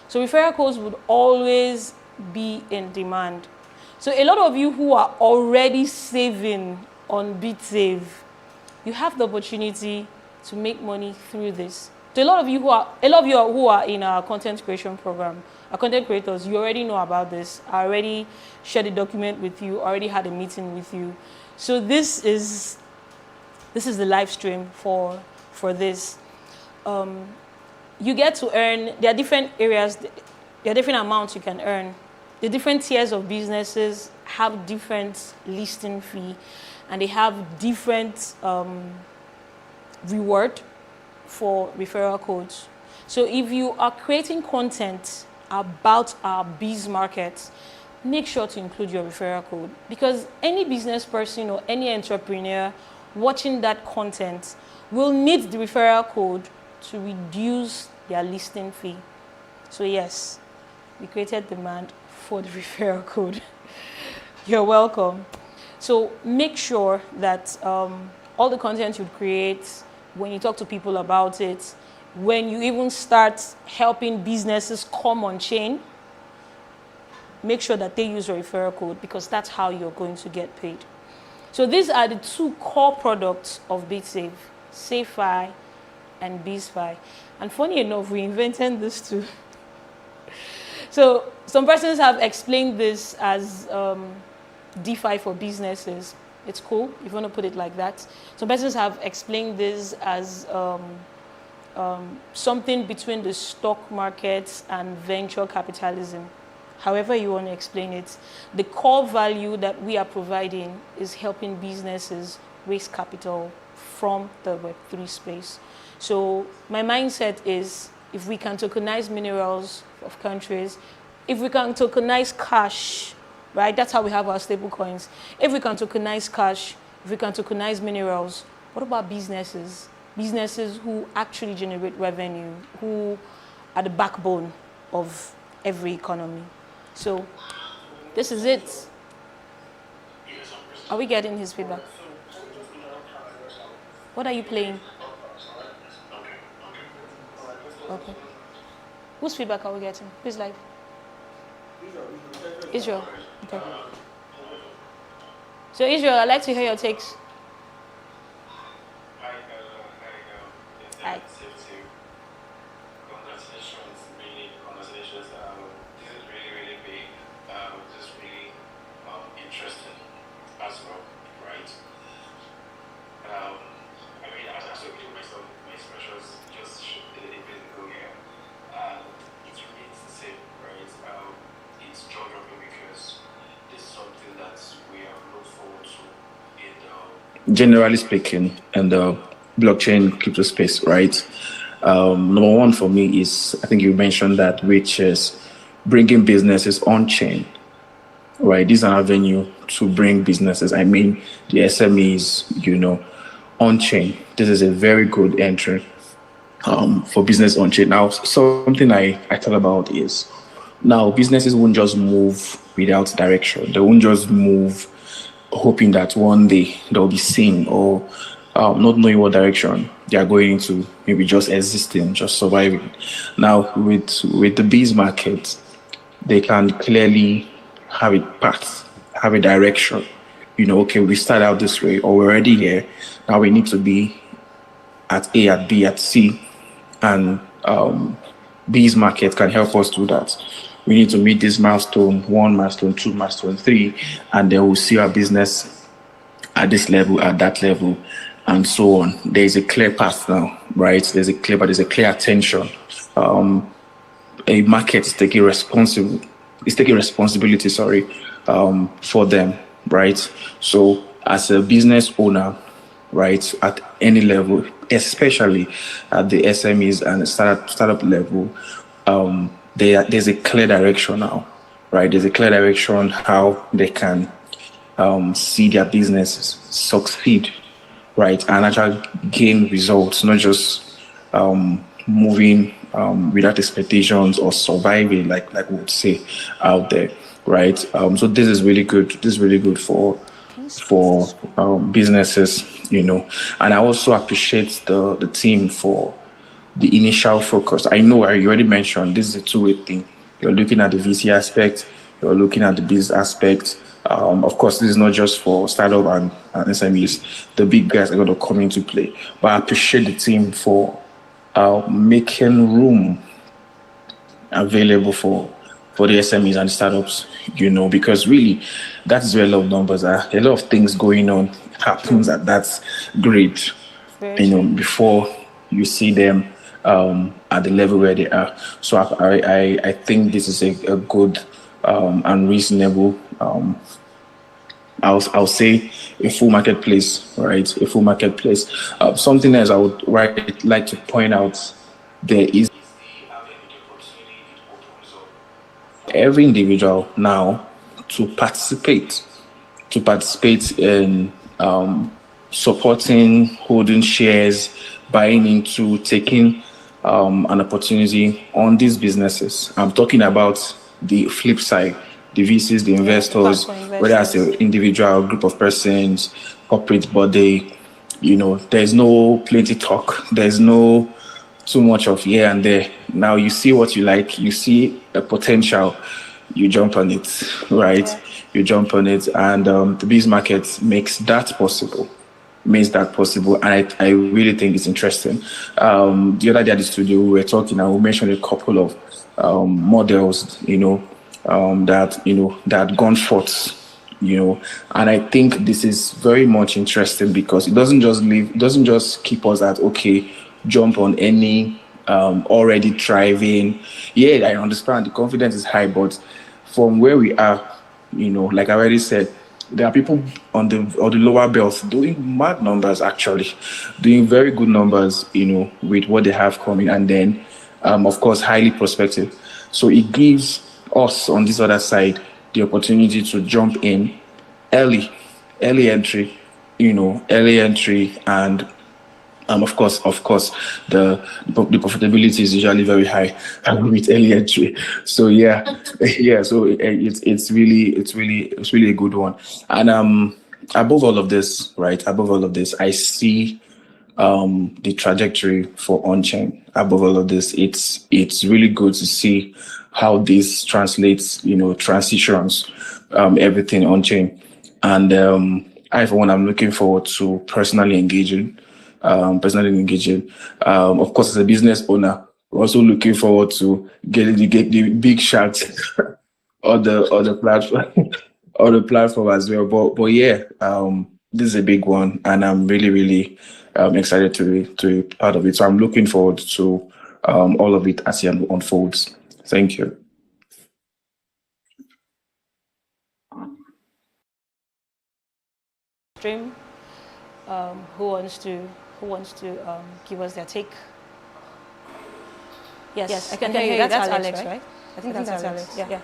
So referral codes would always be in demand. So a lot of you who are already saving on Bitsave, you have the opportunity to make money through this. So a lot of you who are in our content creation program, our content creators, you already know about this. I already shared a document with you, already had a meeting with you. So this is the live stream for this. You get to earn, there are different areas, there are different amounts you can earn. The different tiers of businesses have different listing fee, and they have different reward for referral codes. So if you are creating content about our biz market, make sure to include your referral code, because any business person or any entrepreneur watching that content will need the referral code to reduce their listing fee. So yes, we created demand for the referral code. You're welcome. So make sure that all the content you create, when you talk to people about it, when you even start helping businesses come on chain, make sure that they use your referral code, because that's how you're going to get paid. So these are the two core products of Bitsave, SafeFi and Bitsave. And funny enough, we invented this too. So some persons have explained this as DeFi for businesses. It's cool if you want to put it like that. Some persons have explained this as something between the stock market and venture capitalism. However you want to explain it, the core value that we are providing is helping businesses raise capital from the Web3 space. So my mindset is, if we can tokenize minerals of countries, if we can tokenize cash, right? That's how we have our stable coins. If we can tokenize cash, if we can tokenize minerals, what about businesses? Businesses who actually generate revenue, who are the backbone of every economy. So this is it. Are we getting his feedback? What are you playing? Okay. Whose feedback are we getting? Who's live? Israel. Okay. So Israel, I'd like to hear your takes. Hi. Congratulations, really, congratulations. This is really, really big. This is really interesting as well, right? I mean, as I was doing myself, my expressions just a little bit ago here. It's really the same, right? It's jaw-dropping because this is something that we have looked forward to in generally speaking, in the blockchain crypto space, right? Number one for me is, I think you mentioned that, which is bringing businesses on chain, right? This is an avenue to bring businesses, I mean, the SMEs, on chain. This is a very good entry for business on chain. Now, something I thought about is, now businesses won't just move without direction. They won't just move hoping that one day they'll be seen, or not knowing what direction they are going into, maybe just existing, just surviving. Now, with the bees market, they can clearly have a path, have a direction. Okay, we start out this way, or we're already here. Now we need to be at A, at B, at C, and B's market can help us do that. We need to meet this milestone 1, milestone 2, milestone 3, and then we'll see our business at this level, at that level, and so on. There's a clear path now, right? There's a clear attention. A market is taking responsibility, for them, right? So as a business owner, right, at any level, especially at the SMEs and the startup level, there's a clear direction now, right? There's a clear direction how they can see their businesses succeed, right, and actually gain results, not just moving without expectations or surviving, like we would say out there, right? So this is really good. This is really good for businesses, and I also appreciate the team for the initial focus. I know you already mentioned this is a two-way thing. You're looking at the VC aspect, you're looking at the business aspect. Of course, this is not just for startup and SMEs. The big guys are going to come into play. But I appreciate the team for making room available for the SMEs and startups, because really that is where a lot of numbers are. A lot of things going on happens at that grade, before you see them at the level where they are. So I think this is a good and reasonable, I'll say a full marketplace, right? A full marketplace. Something else I would like to point out, there is every individual now to participate in supporting, holding shares, buying into, taking an opportunity on these businesses. I'm talking about the flip side, the VCs, the investors, whether as an individual, group of persons, corporate body, there's no plenty talk. There's no too much of here and there. Now you see what you like, you see a potential, you jump on it, right? Yeah. You jump on it, and the biz market makes that possible. And I really think it's interesting. The other day at the studio, we were talking, and we mentioned a couple of models, that had gone forth, and I think this is very much interesting because it doesn't just keep us at, okay, jump on any already thriving. Yeah, I understand the confidence is high, but from where we are, like I already said, there are people on the lower belt doing mad numbers, actually, doing very good numbers, with what they have coming, and then, of course, highly prospective. So it gives us on this other side the opportunity to jump in early entry, and of course, the profitability is usually very high with early entry. So yeah. So it's really a good one. And above all of this, I see the trajectory for on-chain. Above all of this, it's really good to see how this translates, transitions, everything on-chain. And I, for one, I'm looking forward to personally engaging. Of course, as a business owner, we're also looking forward to getting the big shots on the platform, on the platform as well. But yeah, this is a big one, and I'm really, really excited to be part of it. So I'm looking forward to all of it as it unfolds. Thank you. Stream, who wants to give us their take? Yes, I can hear you. That's Alex, right? I think that's Alex. Yeah.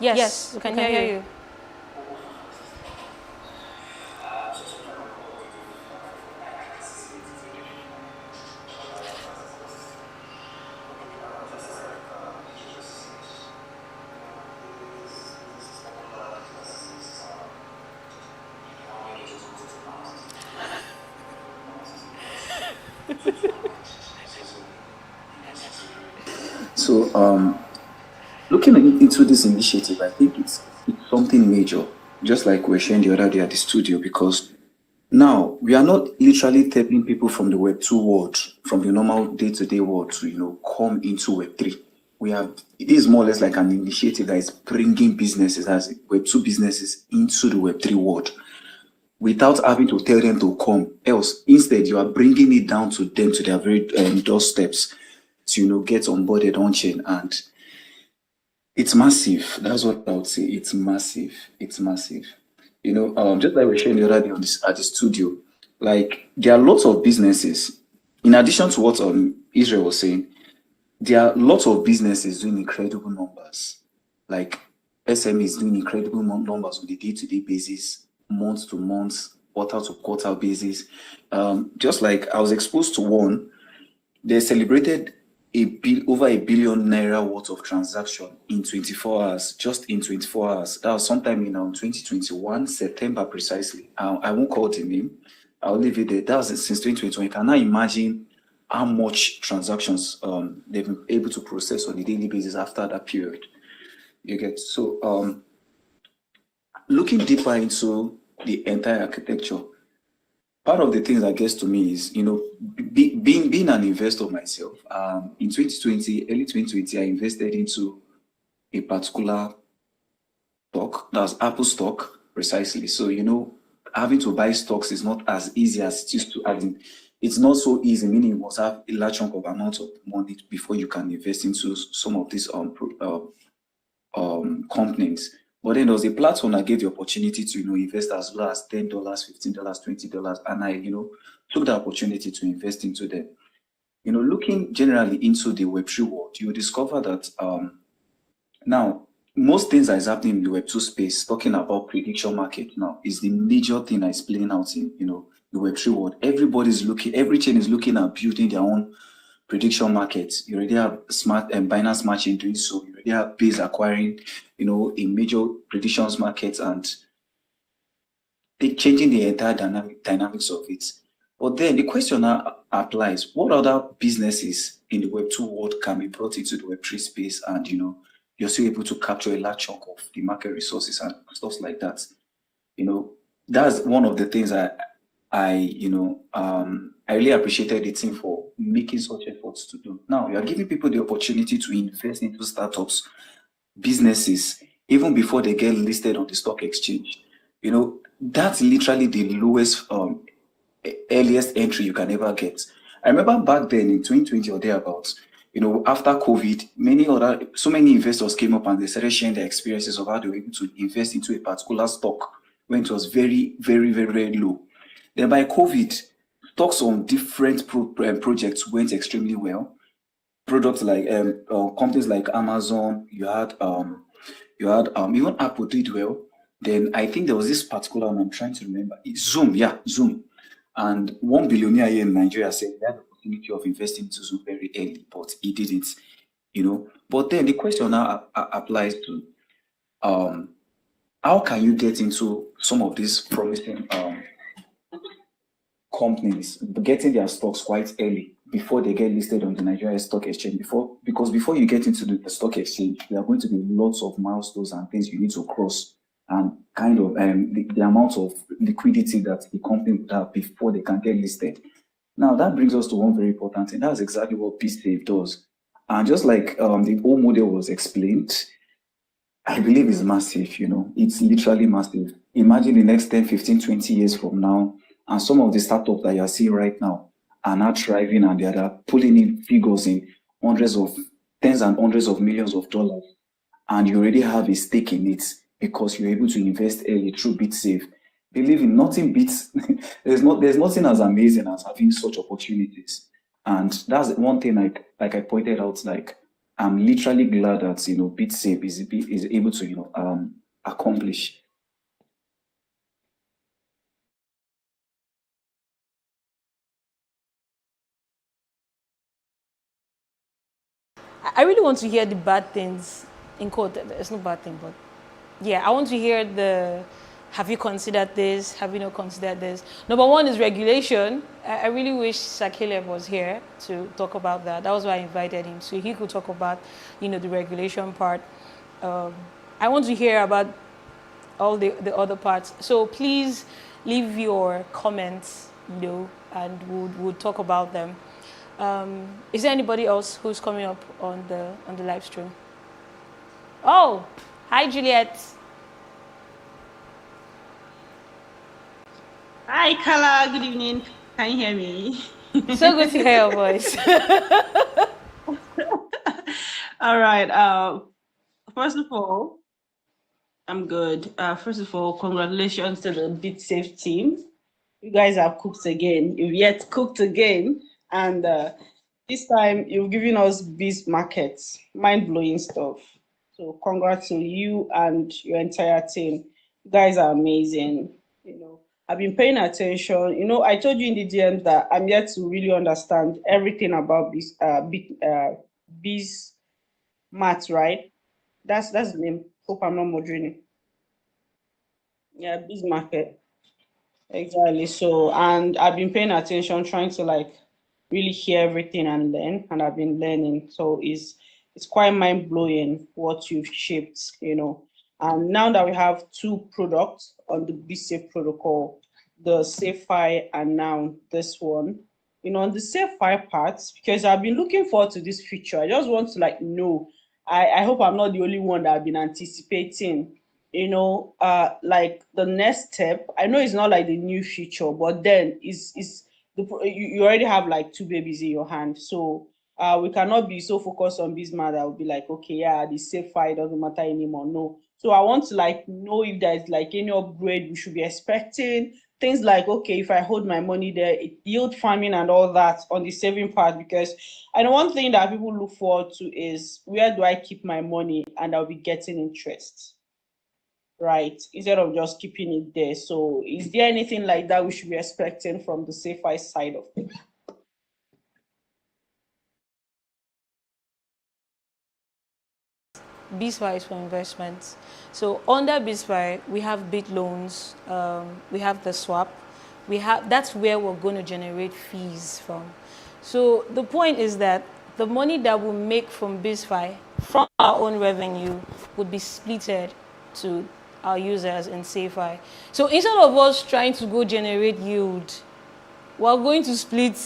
Yes, we can hear you. So So, looking into this initiative, I think it's something major, just like we were sharing the other day at the studio, because now we are not literally tapping people from the Web2 world, from the normal day-to-day world to, come into Web3. It is more or less like an initiative that is bringing businesses, as Web2 businesses, into the Web3 world without having to tell them to come. Else, instead, you are bringing it down to them, to their very doorsteps to, get onboarded on-chain. And it's massive. That's what I would say. It's massive. It's massive. Just like we were sharing the other day at the studio, like there are lots of businesses, in addition to what Israel was saying, there are lots of businesses doing incredible numbers. Like SMEs doing incredible numbers on a day-to-day basis, month to month, quarter to quarter basis. Just like I was exposed to one, they celebrated over $1 billion naira worth of transaction in 24 hours, just in 24 hours. That was sometime in 2021, September precisely. I won't call the name. I'll leave it there. That was since 2021. Can I imagine how much transactions they've been able to process on a daily basis after that period? You get so looking deeper into the entire architecture. Part of the things that gets to me is, being an investor myself. In 2020, early 2020, I invested into a particular stock. That's Apple stock, precisely. So, having to buy stocks is not as easy as it used to. It's not so easy, meaning you must have a large chunk of amount of money before you can invest into some of these companies. But then there was a platform that gave the opportunity to, invest as low as $10, $15, $20. And I, took the opportunity to invest into them. Looking generally into the Web3 world, you discover that now, most things that is happening in the Web2 space, talking about prediction market now, is the major thing that is playing out in, the Web3 world. Every chain is looking at building their own prediction markets. You already have Binance Smart Chain doing so. You already have Base acquiring, a major predictions market, and they changing the entire dynamics of it. But then the question now applies: what other businesses in the Web2 world can be brought into the Web3 space, and you're still able to capture a large chunk of the market resources and stuff like that? That's one of the things I really appreciated the team for making such efforts to do. Now, you are giving people the opportunity to invest into startups, businesses, even before they get listed on the stock exchange. That's literally the lowest, earliest entry you can ever get. I remember back then in 2020 or thereabouts, after COVID, so many investors came up and they started sharing their experiences of how they were able to invest into a particular stock when it was very, very, very, very low. Then by COVID, stocks on different projects went extremely well. Products like companies like Amazon, you had even Apple did well. Then I think there was this particular one I'm trying to remember. Zoom. And one billionaire here in Nigeria said he had the opportunity of investing into Zoom very early, but he didn't. But then the question now applies to how can you get into some of these promising companies, getting their stocks quite early before they get listed on the Nigeria Stock Exchange. Because before you get into the stock exchange, there are going to be lots of milestones and things you need to cross, and kind of the amount of liquidity that the company would have before they can get listed. Now that brings us to one very important thing. That's exactly what Bitsave does. And just like the whole model was explained, I believe it's massive. It's literally massive. Imagine the next 10, 15, 20 years from now, and some of the startups that you're seeing right now are not thriving, and they are pulling in figures in tens and hundreds of millions of dollars. And you already have a stake in it because you're able to invest early through Bitsave. Believe me, nothing beats, there's nothing as amazing as having such opportunities. And that's one thing, like I pointed out, I'm literally glad that, Bitsave is able to, accomplish. I really want to hear the bad things, in quote. It's not bad thing, but yeah, I want to hear have you considered this? Have you not considered this? Number one is regulation. I really wish Sakileb was here to talk about that. That was why I invited him, so he could talk about, the regulation part. I want to hear about all the other parts. So please leave your comments, and we'll talk about them. Is there anybody else who's coming up on the live stream? Oh, hi, Juliet. Hi, Carla. Good evening. Can you hear me? So good to hear your voice. All right. First of all, I'm good. First of all, congratulations to the Bitsave team. You guys have cooked again. You've yet cooked again. And this time, you've given us biz markets, mind-blowing stuff. So congrats to you and your entire team. You guys are amazing. I've been paying attention. I told you in the DM that I'm yet to really understand everything about this biz math, right? That's the name. Hope I'm not murdering. Yeah, biz market. Exactly. So, and I've been paying attention, trying to really hear everything and learn, and I've been learning. So it's quite mind blowing what you've shipped. And now that we have two products on the BSafe protocol, the SafeFi and now this one, on the SafeFi part, because I've been looking forward to this feature. I just want to know. I hope I'm not the only one that I've been anticipating. The next step. I know it's not like the new feature, but then you already have two babies in your hand, so we cannot be so focused on Bismarck that will be okay, yeah, the SafeFi doesn't matter anymore. No. So I want to know if there's any upgrade we should be expecting. Things okay, if I hold my money there, yield farming and all that on the saving part, because I know one thing that people look forward to is where do I keep my money and I'll be getting interest, right? Instead of just keeping it there. So is there anything like that we should be expecting from the SafeFi side of things? BizFi is for investments. So under BizFi, we have bit loans, we have the swap, that's where we're going to generate fees from. So the point is that the money that we make from BizFi, from our own revenue, would be splitted to our users in SafeFi. So instead of us trying to go generate yield, we're going to split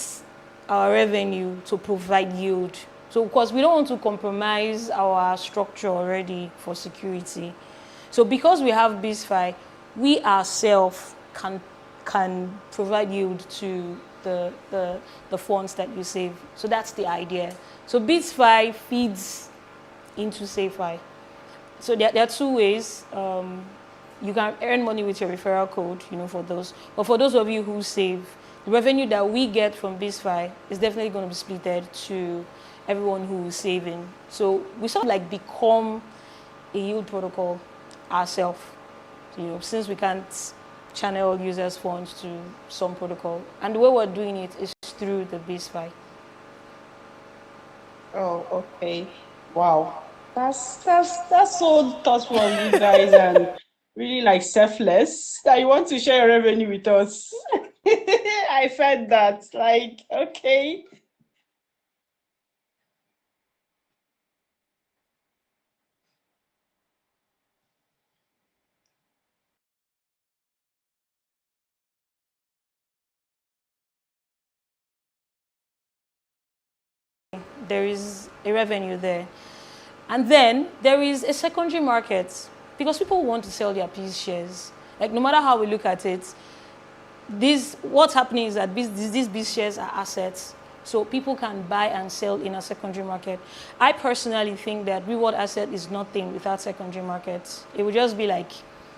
our revenue to provide yield. So, of course, we don't want to compromise our structure already for security. So, because we have BizFi, we ourselves can provide yield to the funds that you save. So that's the idea. So BizFi feeds into SafeFi. So there are two ways. You can earn money with your referral code, for those. But for those of you who save, the revenue that we get from BizFi is definitely going to be splitted to everyone who is saving. So we sort of become a yield protocol ourselves. Since we can't channel users' funds to some protocol, and the way we're doing it is through the BizFi. Oh, okay. Wow. That's so thoughtful of you guys and really selfless that you want to share your revenue with us. I felt that. Okay. There is a revenue there. And then there is a secondary market because people want to sell their Biz shares. No matter how we look at it, what's happening is that these Biz shares are assets. So people can buy and sell in a secondary market. I personally think that reward asset is nothing without secondary markets. It would just be like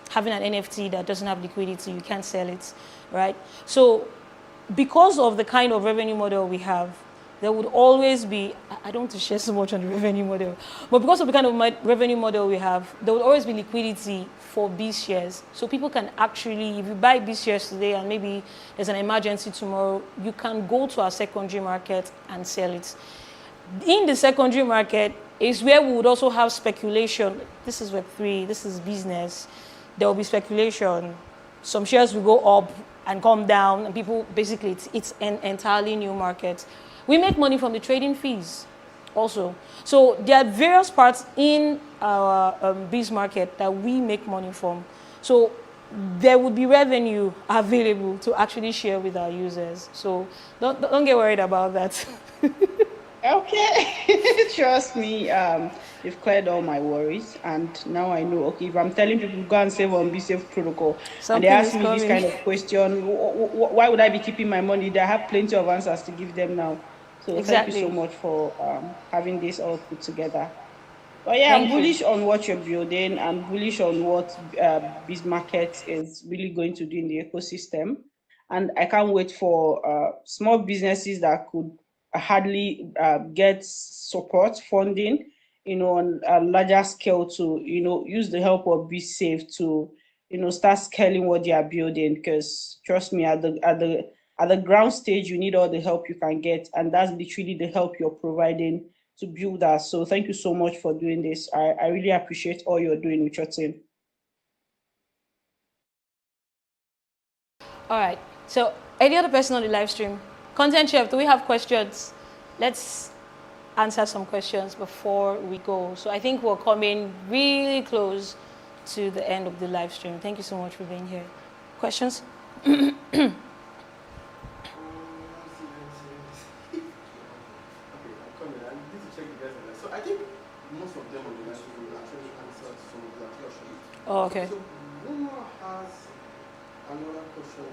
having an NFT that doesn't have liquidity. You can't sell it, right? So because of the kind of revenue model we have, there would always be, I don't want to share so much on the revenue model, but because of the kind of revenue model we have, there would always be liquidity for Biz shares. So people can actually, if you buy Biz shares today and maybe there's an emergency tomorrow, you can go to our secondary market and sell it. In the secondary market is where we would also have speculation. This is Web3, this is business. there will be speculation. Some shares will go up and come down, and people, basically, it's an entirely new market. We make money from the trading fees also. So there are various parts in our biz market that we make money from. So there would be revenue available to actually share with our users. So don't get worried about that. Okay, trust me, you've cleared all my worries, and now I know. Okay, if I'm telling people go and save on Bitsave protocol, and they Something ask is me this kind coming. of question, why would I be keeping my money? I have plenty of answers to give them now. So thank you so Exactly. much for having this all put together. But yeah, I'm Thank you. bullish on what you're building. I'm bullish on what this market is really going to do in the ecosystem. And I can't wait for small businesses that could hardly get support funding, on a larger scale to, use the help of BitSafe to, start scaling what they are building. Because trust me, at the ground stage, you need all the help you can get, and that's literally the help you're providing to build that. So thank you so much for doing this. I really appreciate all you're doing with your team. All right. So any other person on the live stream? Content chef, do we have questions? Let's answer some questions before we go. So I think we're coming really close to the end of the live stream. Thank you so much for being here. Questions? So I think most of them on the live stream will actually answer some of their questions. Oh, okay. So Uma has another question.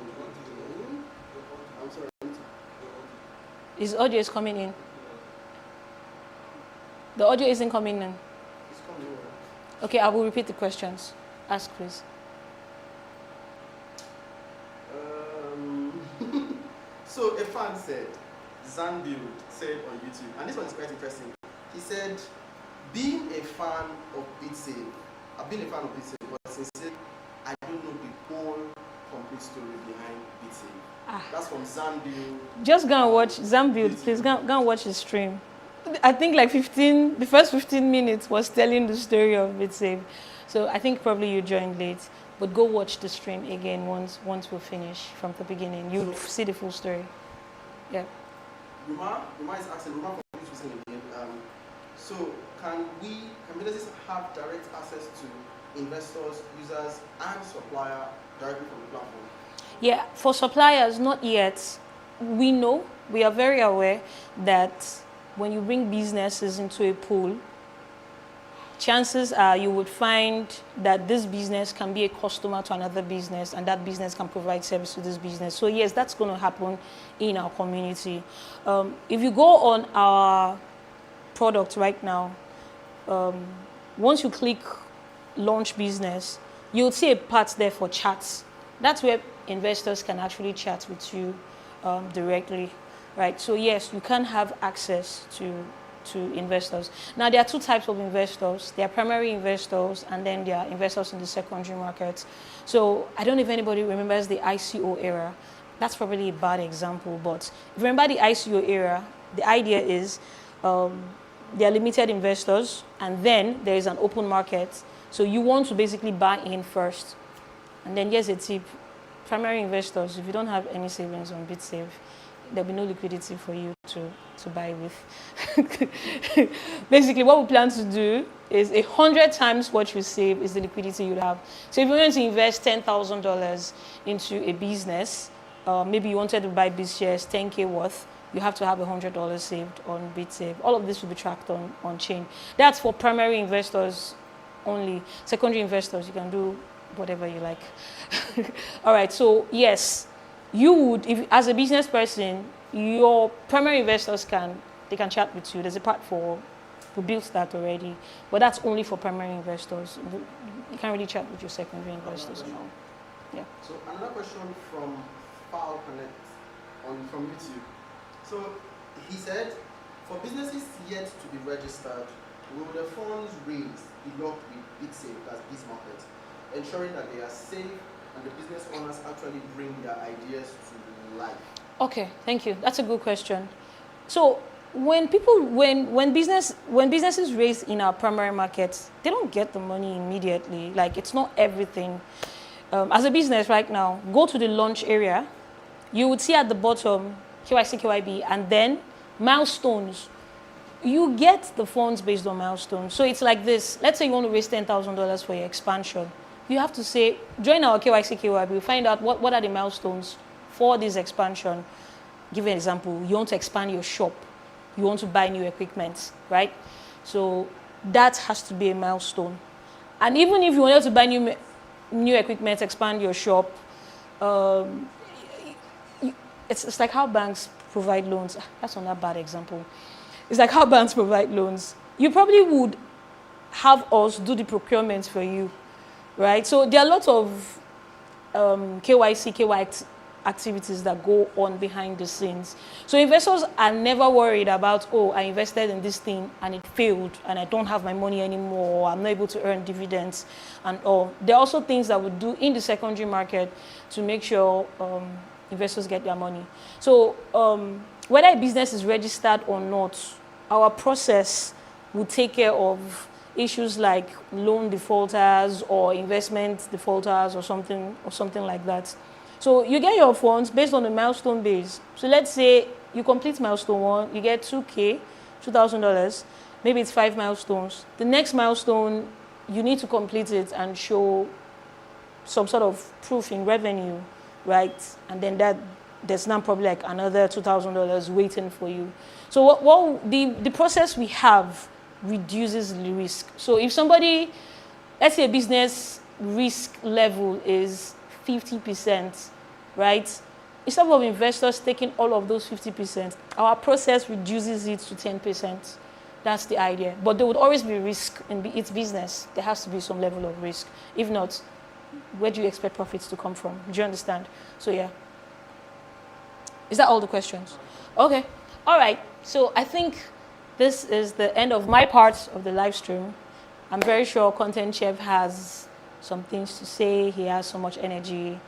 I'm sorry. His audio is coming in. The audio isn't coming in. It's coming in. Okay, I will repeat the questions. Ask, please. So a fan said, Zanbuild said on YouTube, and this one is quite interesting. He said, being a fan of Bitsave, I've been a fan of Bitsave, but sincerely, I don't know the whole complete story behind Bitsave. That's from Zanbuild. Just go and watch Zambuild, please. Go and watch the stream. I think like the first 15 minutes was telling the story of Bitsave. So I think probably you joined late, but go watch the stream again once we finish from the beginning. You'll see the full story. Yeah. Ruma is asking, Ruma from Houston again. So can businesses have direct access to investors, users, and supplier directly from the platform? Yeah, for suppliers, not yet. We are very aware that when you bring businesses into a pool, chances are you would find that this business can be a customer to another business, and that business can provide service to this business. So yes, that's going to happen in our community. If you go on our product right now, once you click launch business, you'll see a part there for chats. That's where investors can actually chat with you directly, right? So yes, you can have access to investors. Now, there are two types of investors. There are primary investors, and then there are investors in the secondary market. So I don't know if anybody remembers the ICO era. That's probably a bad example, but if you remember the ICO era, the idea is there are limited investors, and then there is an open market. So you want to basically buy in first. And then here's a tip. Primary investors, if you don't have any savings on Bitsave, there'll be no liquidity for you to buy with. Basically, what we plan to do is 100 times what you save is the liquidity you have. So if you want to invest $10,000 into a business, maybe you wanted to buy biz shares, 10K worth, you have to have $100 saved on Bitsave. All of this will be tracked on chain. That's for primary investors only. Secondary investors, you can do whatever you like. All right, so yes, you would, if as a business person, your primary investors can chat with you. There's a part we built that already, but that's only for primary investors. You can't really chat with your secondary investors and all. Yeah. So another question from Paul Connect from YouTube. So he said, for businesses yet to be registered, will the funds raised be locked with Bitsave, that's BizMarket, ensuring that they are safe and the business owners actually bring their ideas to life? Okay, thank you. That's a good question. So when businesses raise in our primary markets, they don't get the money immediately. Like, it's not everything. As a business right now, go to the launch area, you would see at the bottom KYC, KYB, and then milestones. You get the funds based on milestones. So it's like this. Let's say you want to raise $10,000 for your expansion. You have to say, join our KYC, KYB, find out what are the milestones for this expansion. Give an example. You want to expand your shop. You want to buy new equipment, right? So that has to be a milestone. And even if you wanted to buy new equipment, expand your shop, it's like how banks provide loans. That's not a bad example. It's like how banks provide loans. You probably would have us do the procurement for you, right? So there are a lot of KYC, KYC activities that go on behind the scenes. So investors are never worried about, oh, I invested in this thing and it failed and I don't have my money anymore, or I'm not able to earn dividends and all. There are also things that we do in the secondary market to make sure investors get their money. So whether a business is registered or not, our process will take care of issues like loan defaulters or investment defaulters or something like that. So you get your funds based on the milestone base. So let's say you complete milestone 1, you get $2,000. Maybe it's 5 milestones. The next milestone, you need to complete it and show some sort of proof in revenue, right? And then there's now probably like another $2,000 waiting for you. So the process we have reduces the risk. So if somebody, let's say a business risk level is 50%, right? Instead of investors taking all of those 50%, our process reduces it to 10%. That's the idea. But there would always be risk in its business. There has to be some level of risk. If not, where do you expect profits to come from? Do you understand? So yeah. Is that all the questions? Okay. All right. So I think this is the end of my part of the live stream. I'm very sure Content Chef has some things to say. He has so much energy,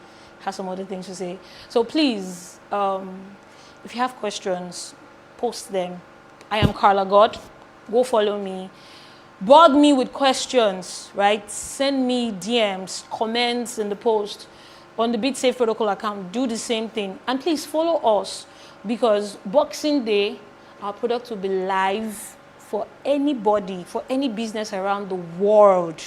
has some other things to say. So please, if you have questions, post them. I am Carla God. Go follow me. Bug me with questions, right? Send me DMs, comments in the post. On the Bitsave Protocol account, do the same thing. And please follow us, because Boxing Day, our product will be live for anybody, for any business around the world.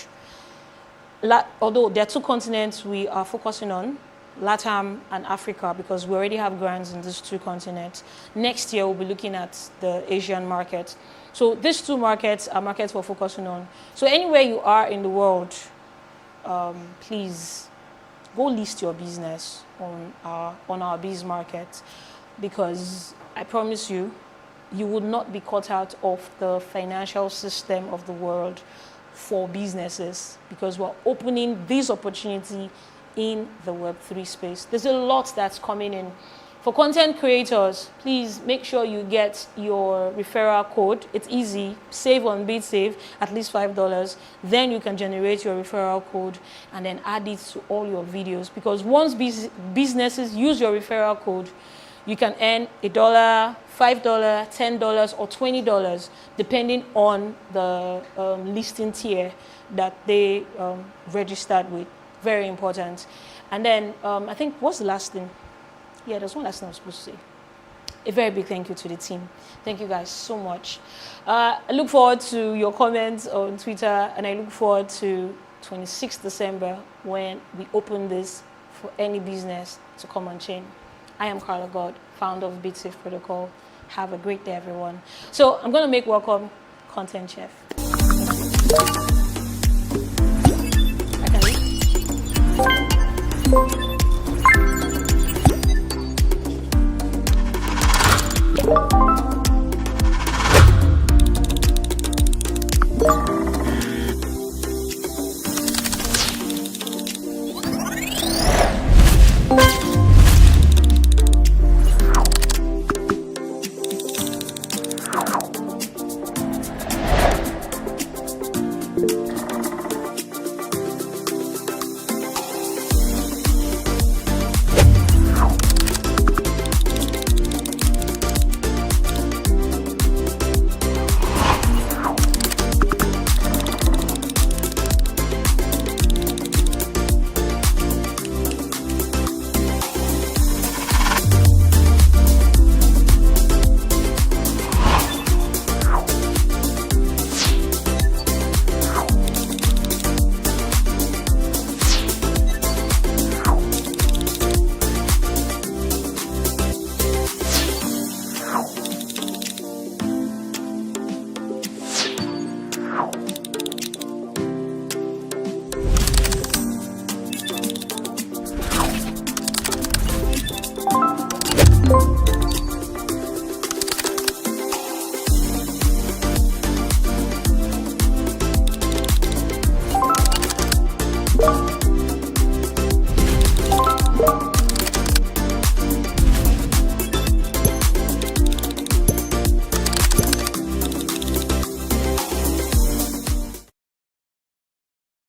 Although there are 2 continents we are focusing on, LATAM and Africa, because we already have grants in these 2 continents. Next year, we'll be looking at the Asian market. So these 2 markets are markets we're focusing on. So anywhere you are in the world, please go list your business on our biz market, because I promise you, you would not be cut out of the financial system of the world for businesses, because we're opening this opportunity in the Web3 space. There's a lot that's coming in. For content creators, please make sure you get your referral code. It's easy. Save on Bitsave, at least $5. Then you can generate your referral code and then add it to all your videos. Because once businesses use your referral code, you can earn $1, $5, $10, or $20, depending on the listing tier that they registered with. Very important. And then I think, what's the last thing? Yeah, there's one last thing I was supposed to say. A very big thank you to the team. Thank you guys so much. I look forward to your comments on Twitter, and I look forward to 26th December when we open this for any business to come on chain. I am Carla God, founder of Bitsave Protocol. Have a great day, everyone. So I'm going to make welcome Content Chef. I can leave.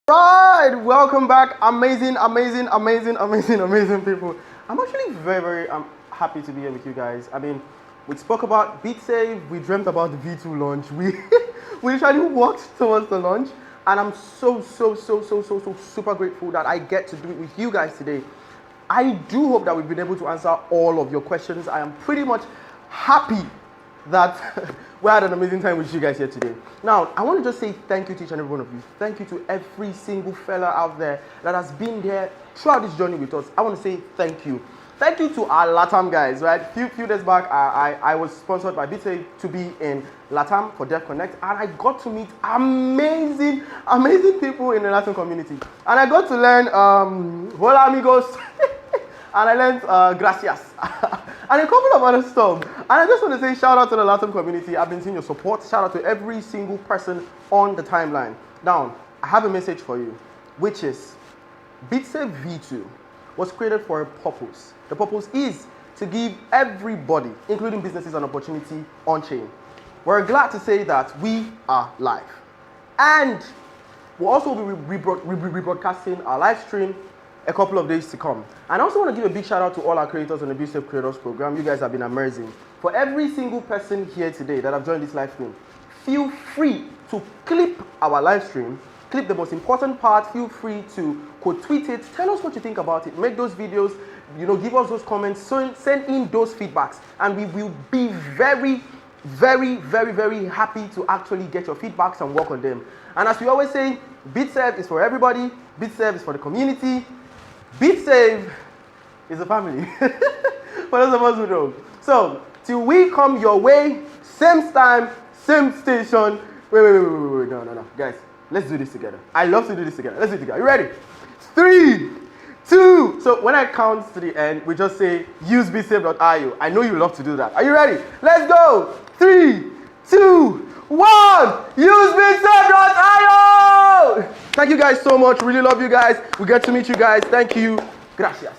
Right, welcome back, amazing people. I'm actually very happy to be here with you guys. I mean, we spoke about Bitsave, we dreamt about the V2 launch, we literally walked towards the launch, and I'm so super grateful that I get to do it with you guys today. I do hope that we've been able to answer all of your questions. I am pretty much happy that we had an amazing time with you guys here today. Now, I want to just say thank you to each and every one of you. Thank you to every single fella out there that has been there throughout this journey with us. I want to say thank you. Thank you to our LATAM guys, right? Few days back, I was sponsored by Bitsave to be in LATAM for Dev Connect, and I got to meet amazing people in the LATAM community. And I got to learn hola amigos, and I learned gracias, and a couple of other stuff. And I just want to say shout out to the LATAM community. I've been seeing your support. Shout out to every single person on the timeline. Now, I have a message for you, which is Bitsave V2 was created for a purpose. The purpose is to give everybody, including businesses, an opportunity on-chain. We're glad to say that we are live. And we'll also be rebroadcasting our live stream a couple of days to come. And I also want to give a big shout out to all our creators on the Bitsave Creators Program. You guys have been amazing. For every single person here today that have joined this live stream, feel free to clip our live stream, clip the most important part, feel free to quote tweet it, tell us what you think about it, make those videos, you know, give us those comments, send in those feedbacks, and we will be very happy to actually get your feedbacks and work on them. And as we always say, Bitsave is for everybody, Bitsave is for the community, Bitsave is a family. For those of us who know. So, till we come your way, same time, same station. Wait, no. Guys, let's do this together. I love to do this together. Let's do it together. You ready? 3, 2. So when I count to the end, we just say use bitsave.io. I know you love to do that. Are you ready? Let's go. 3, 2, 1. Use bitsave.io. Thank you guys so much. Really love you guys. We get to meet you guys. Thank you. Gracias.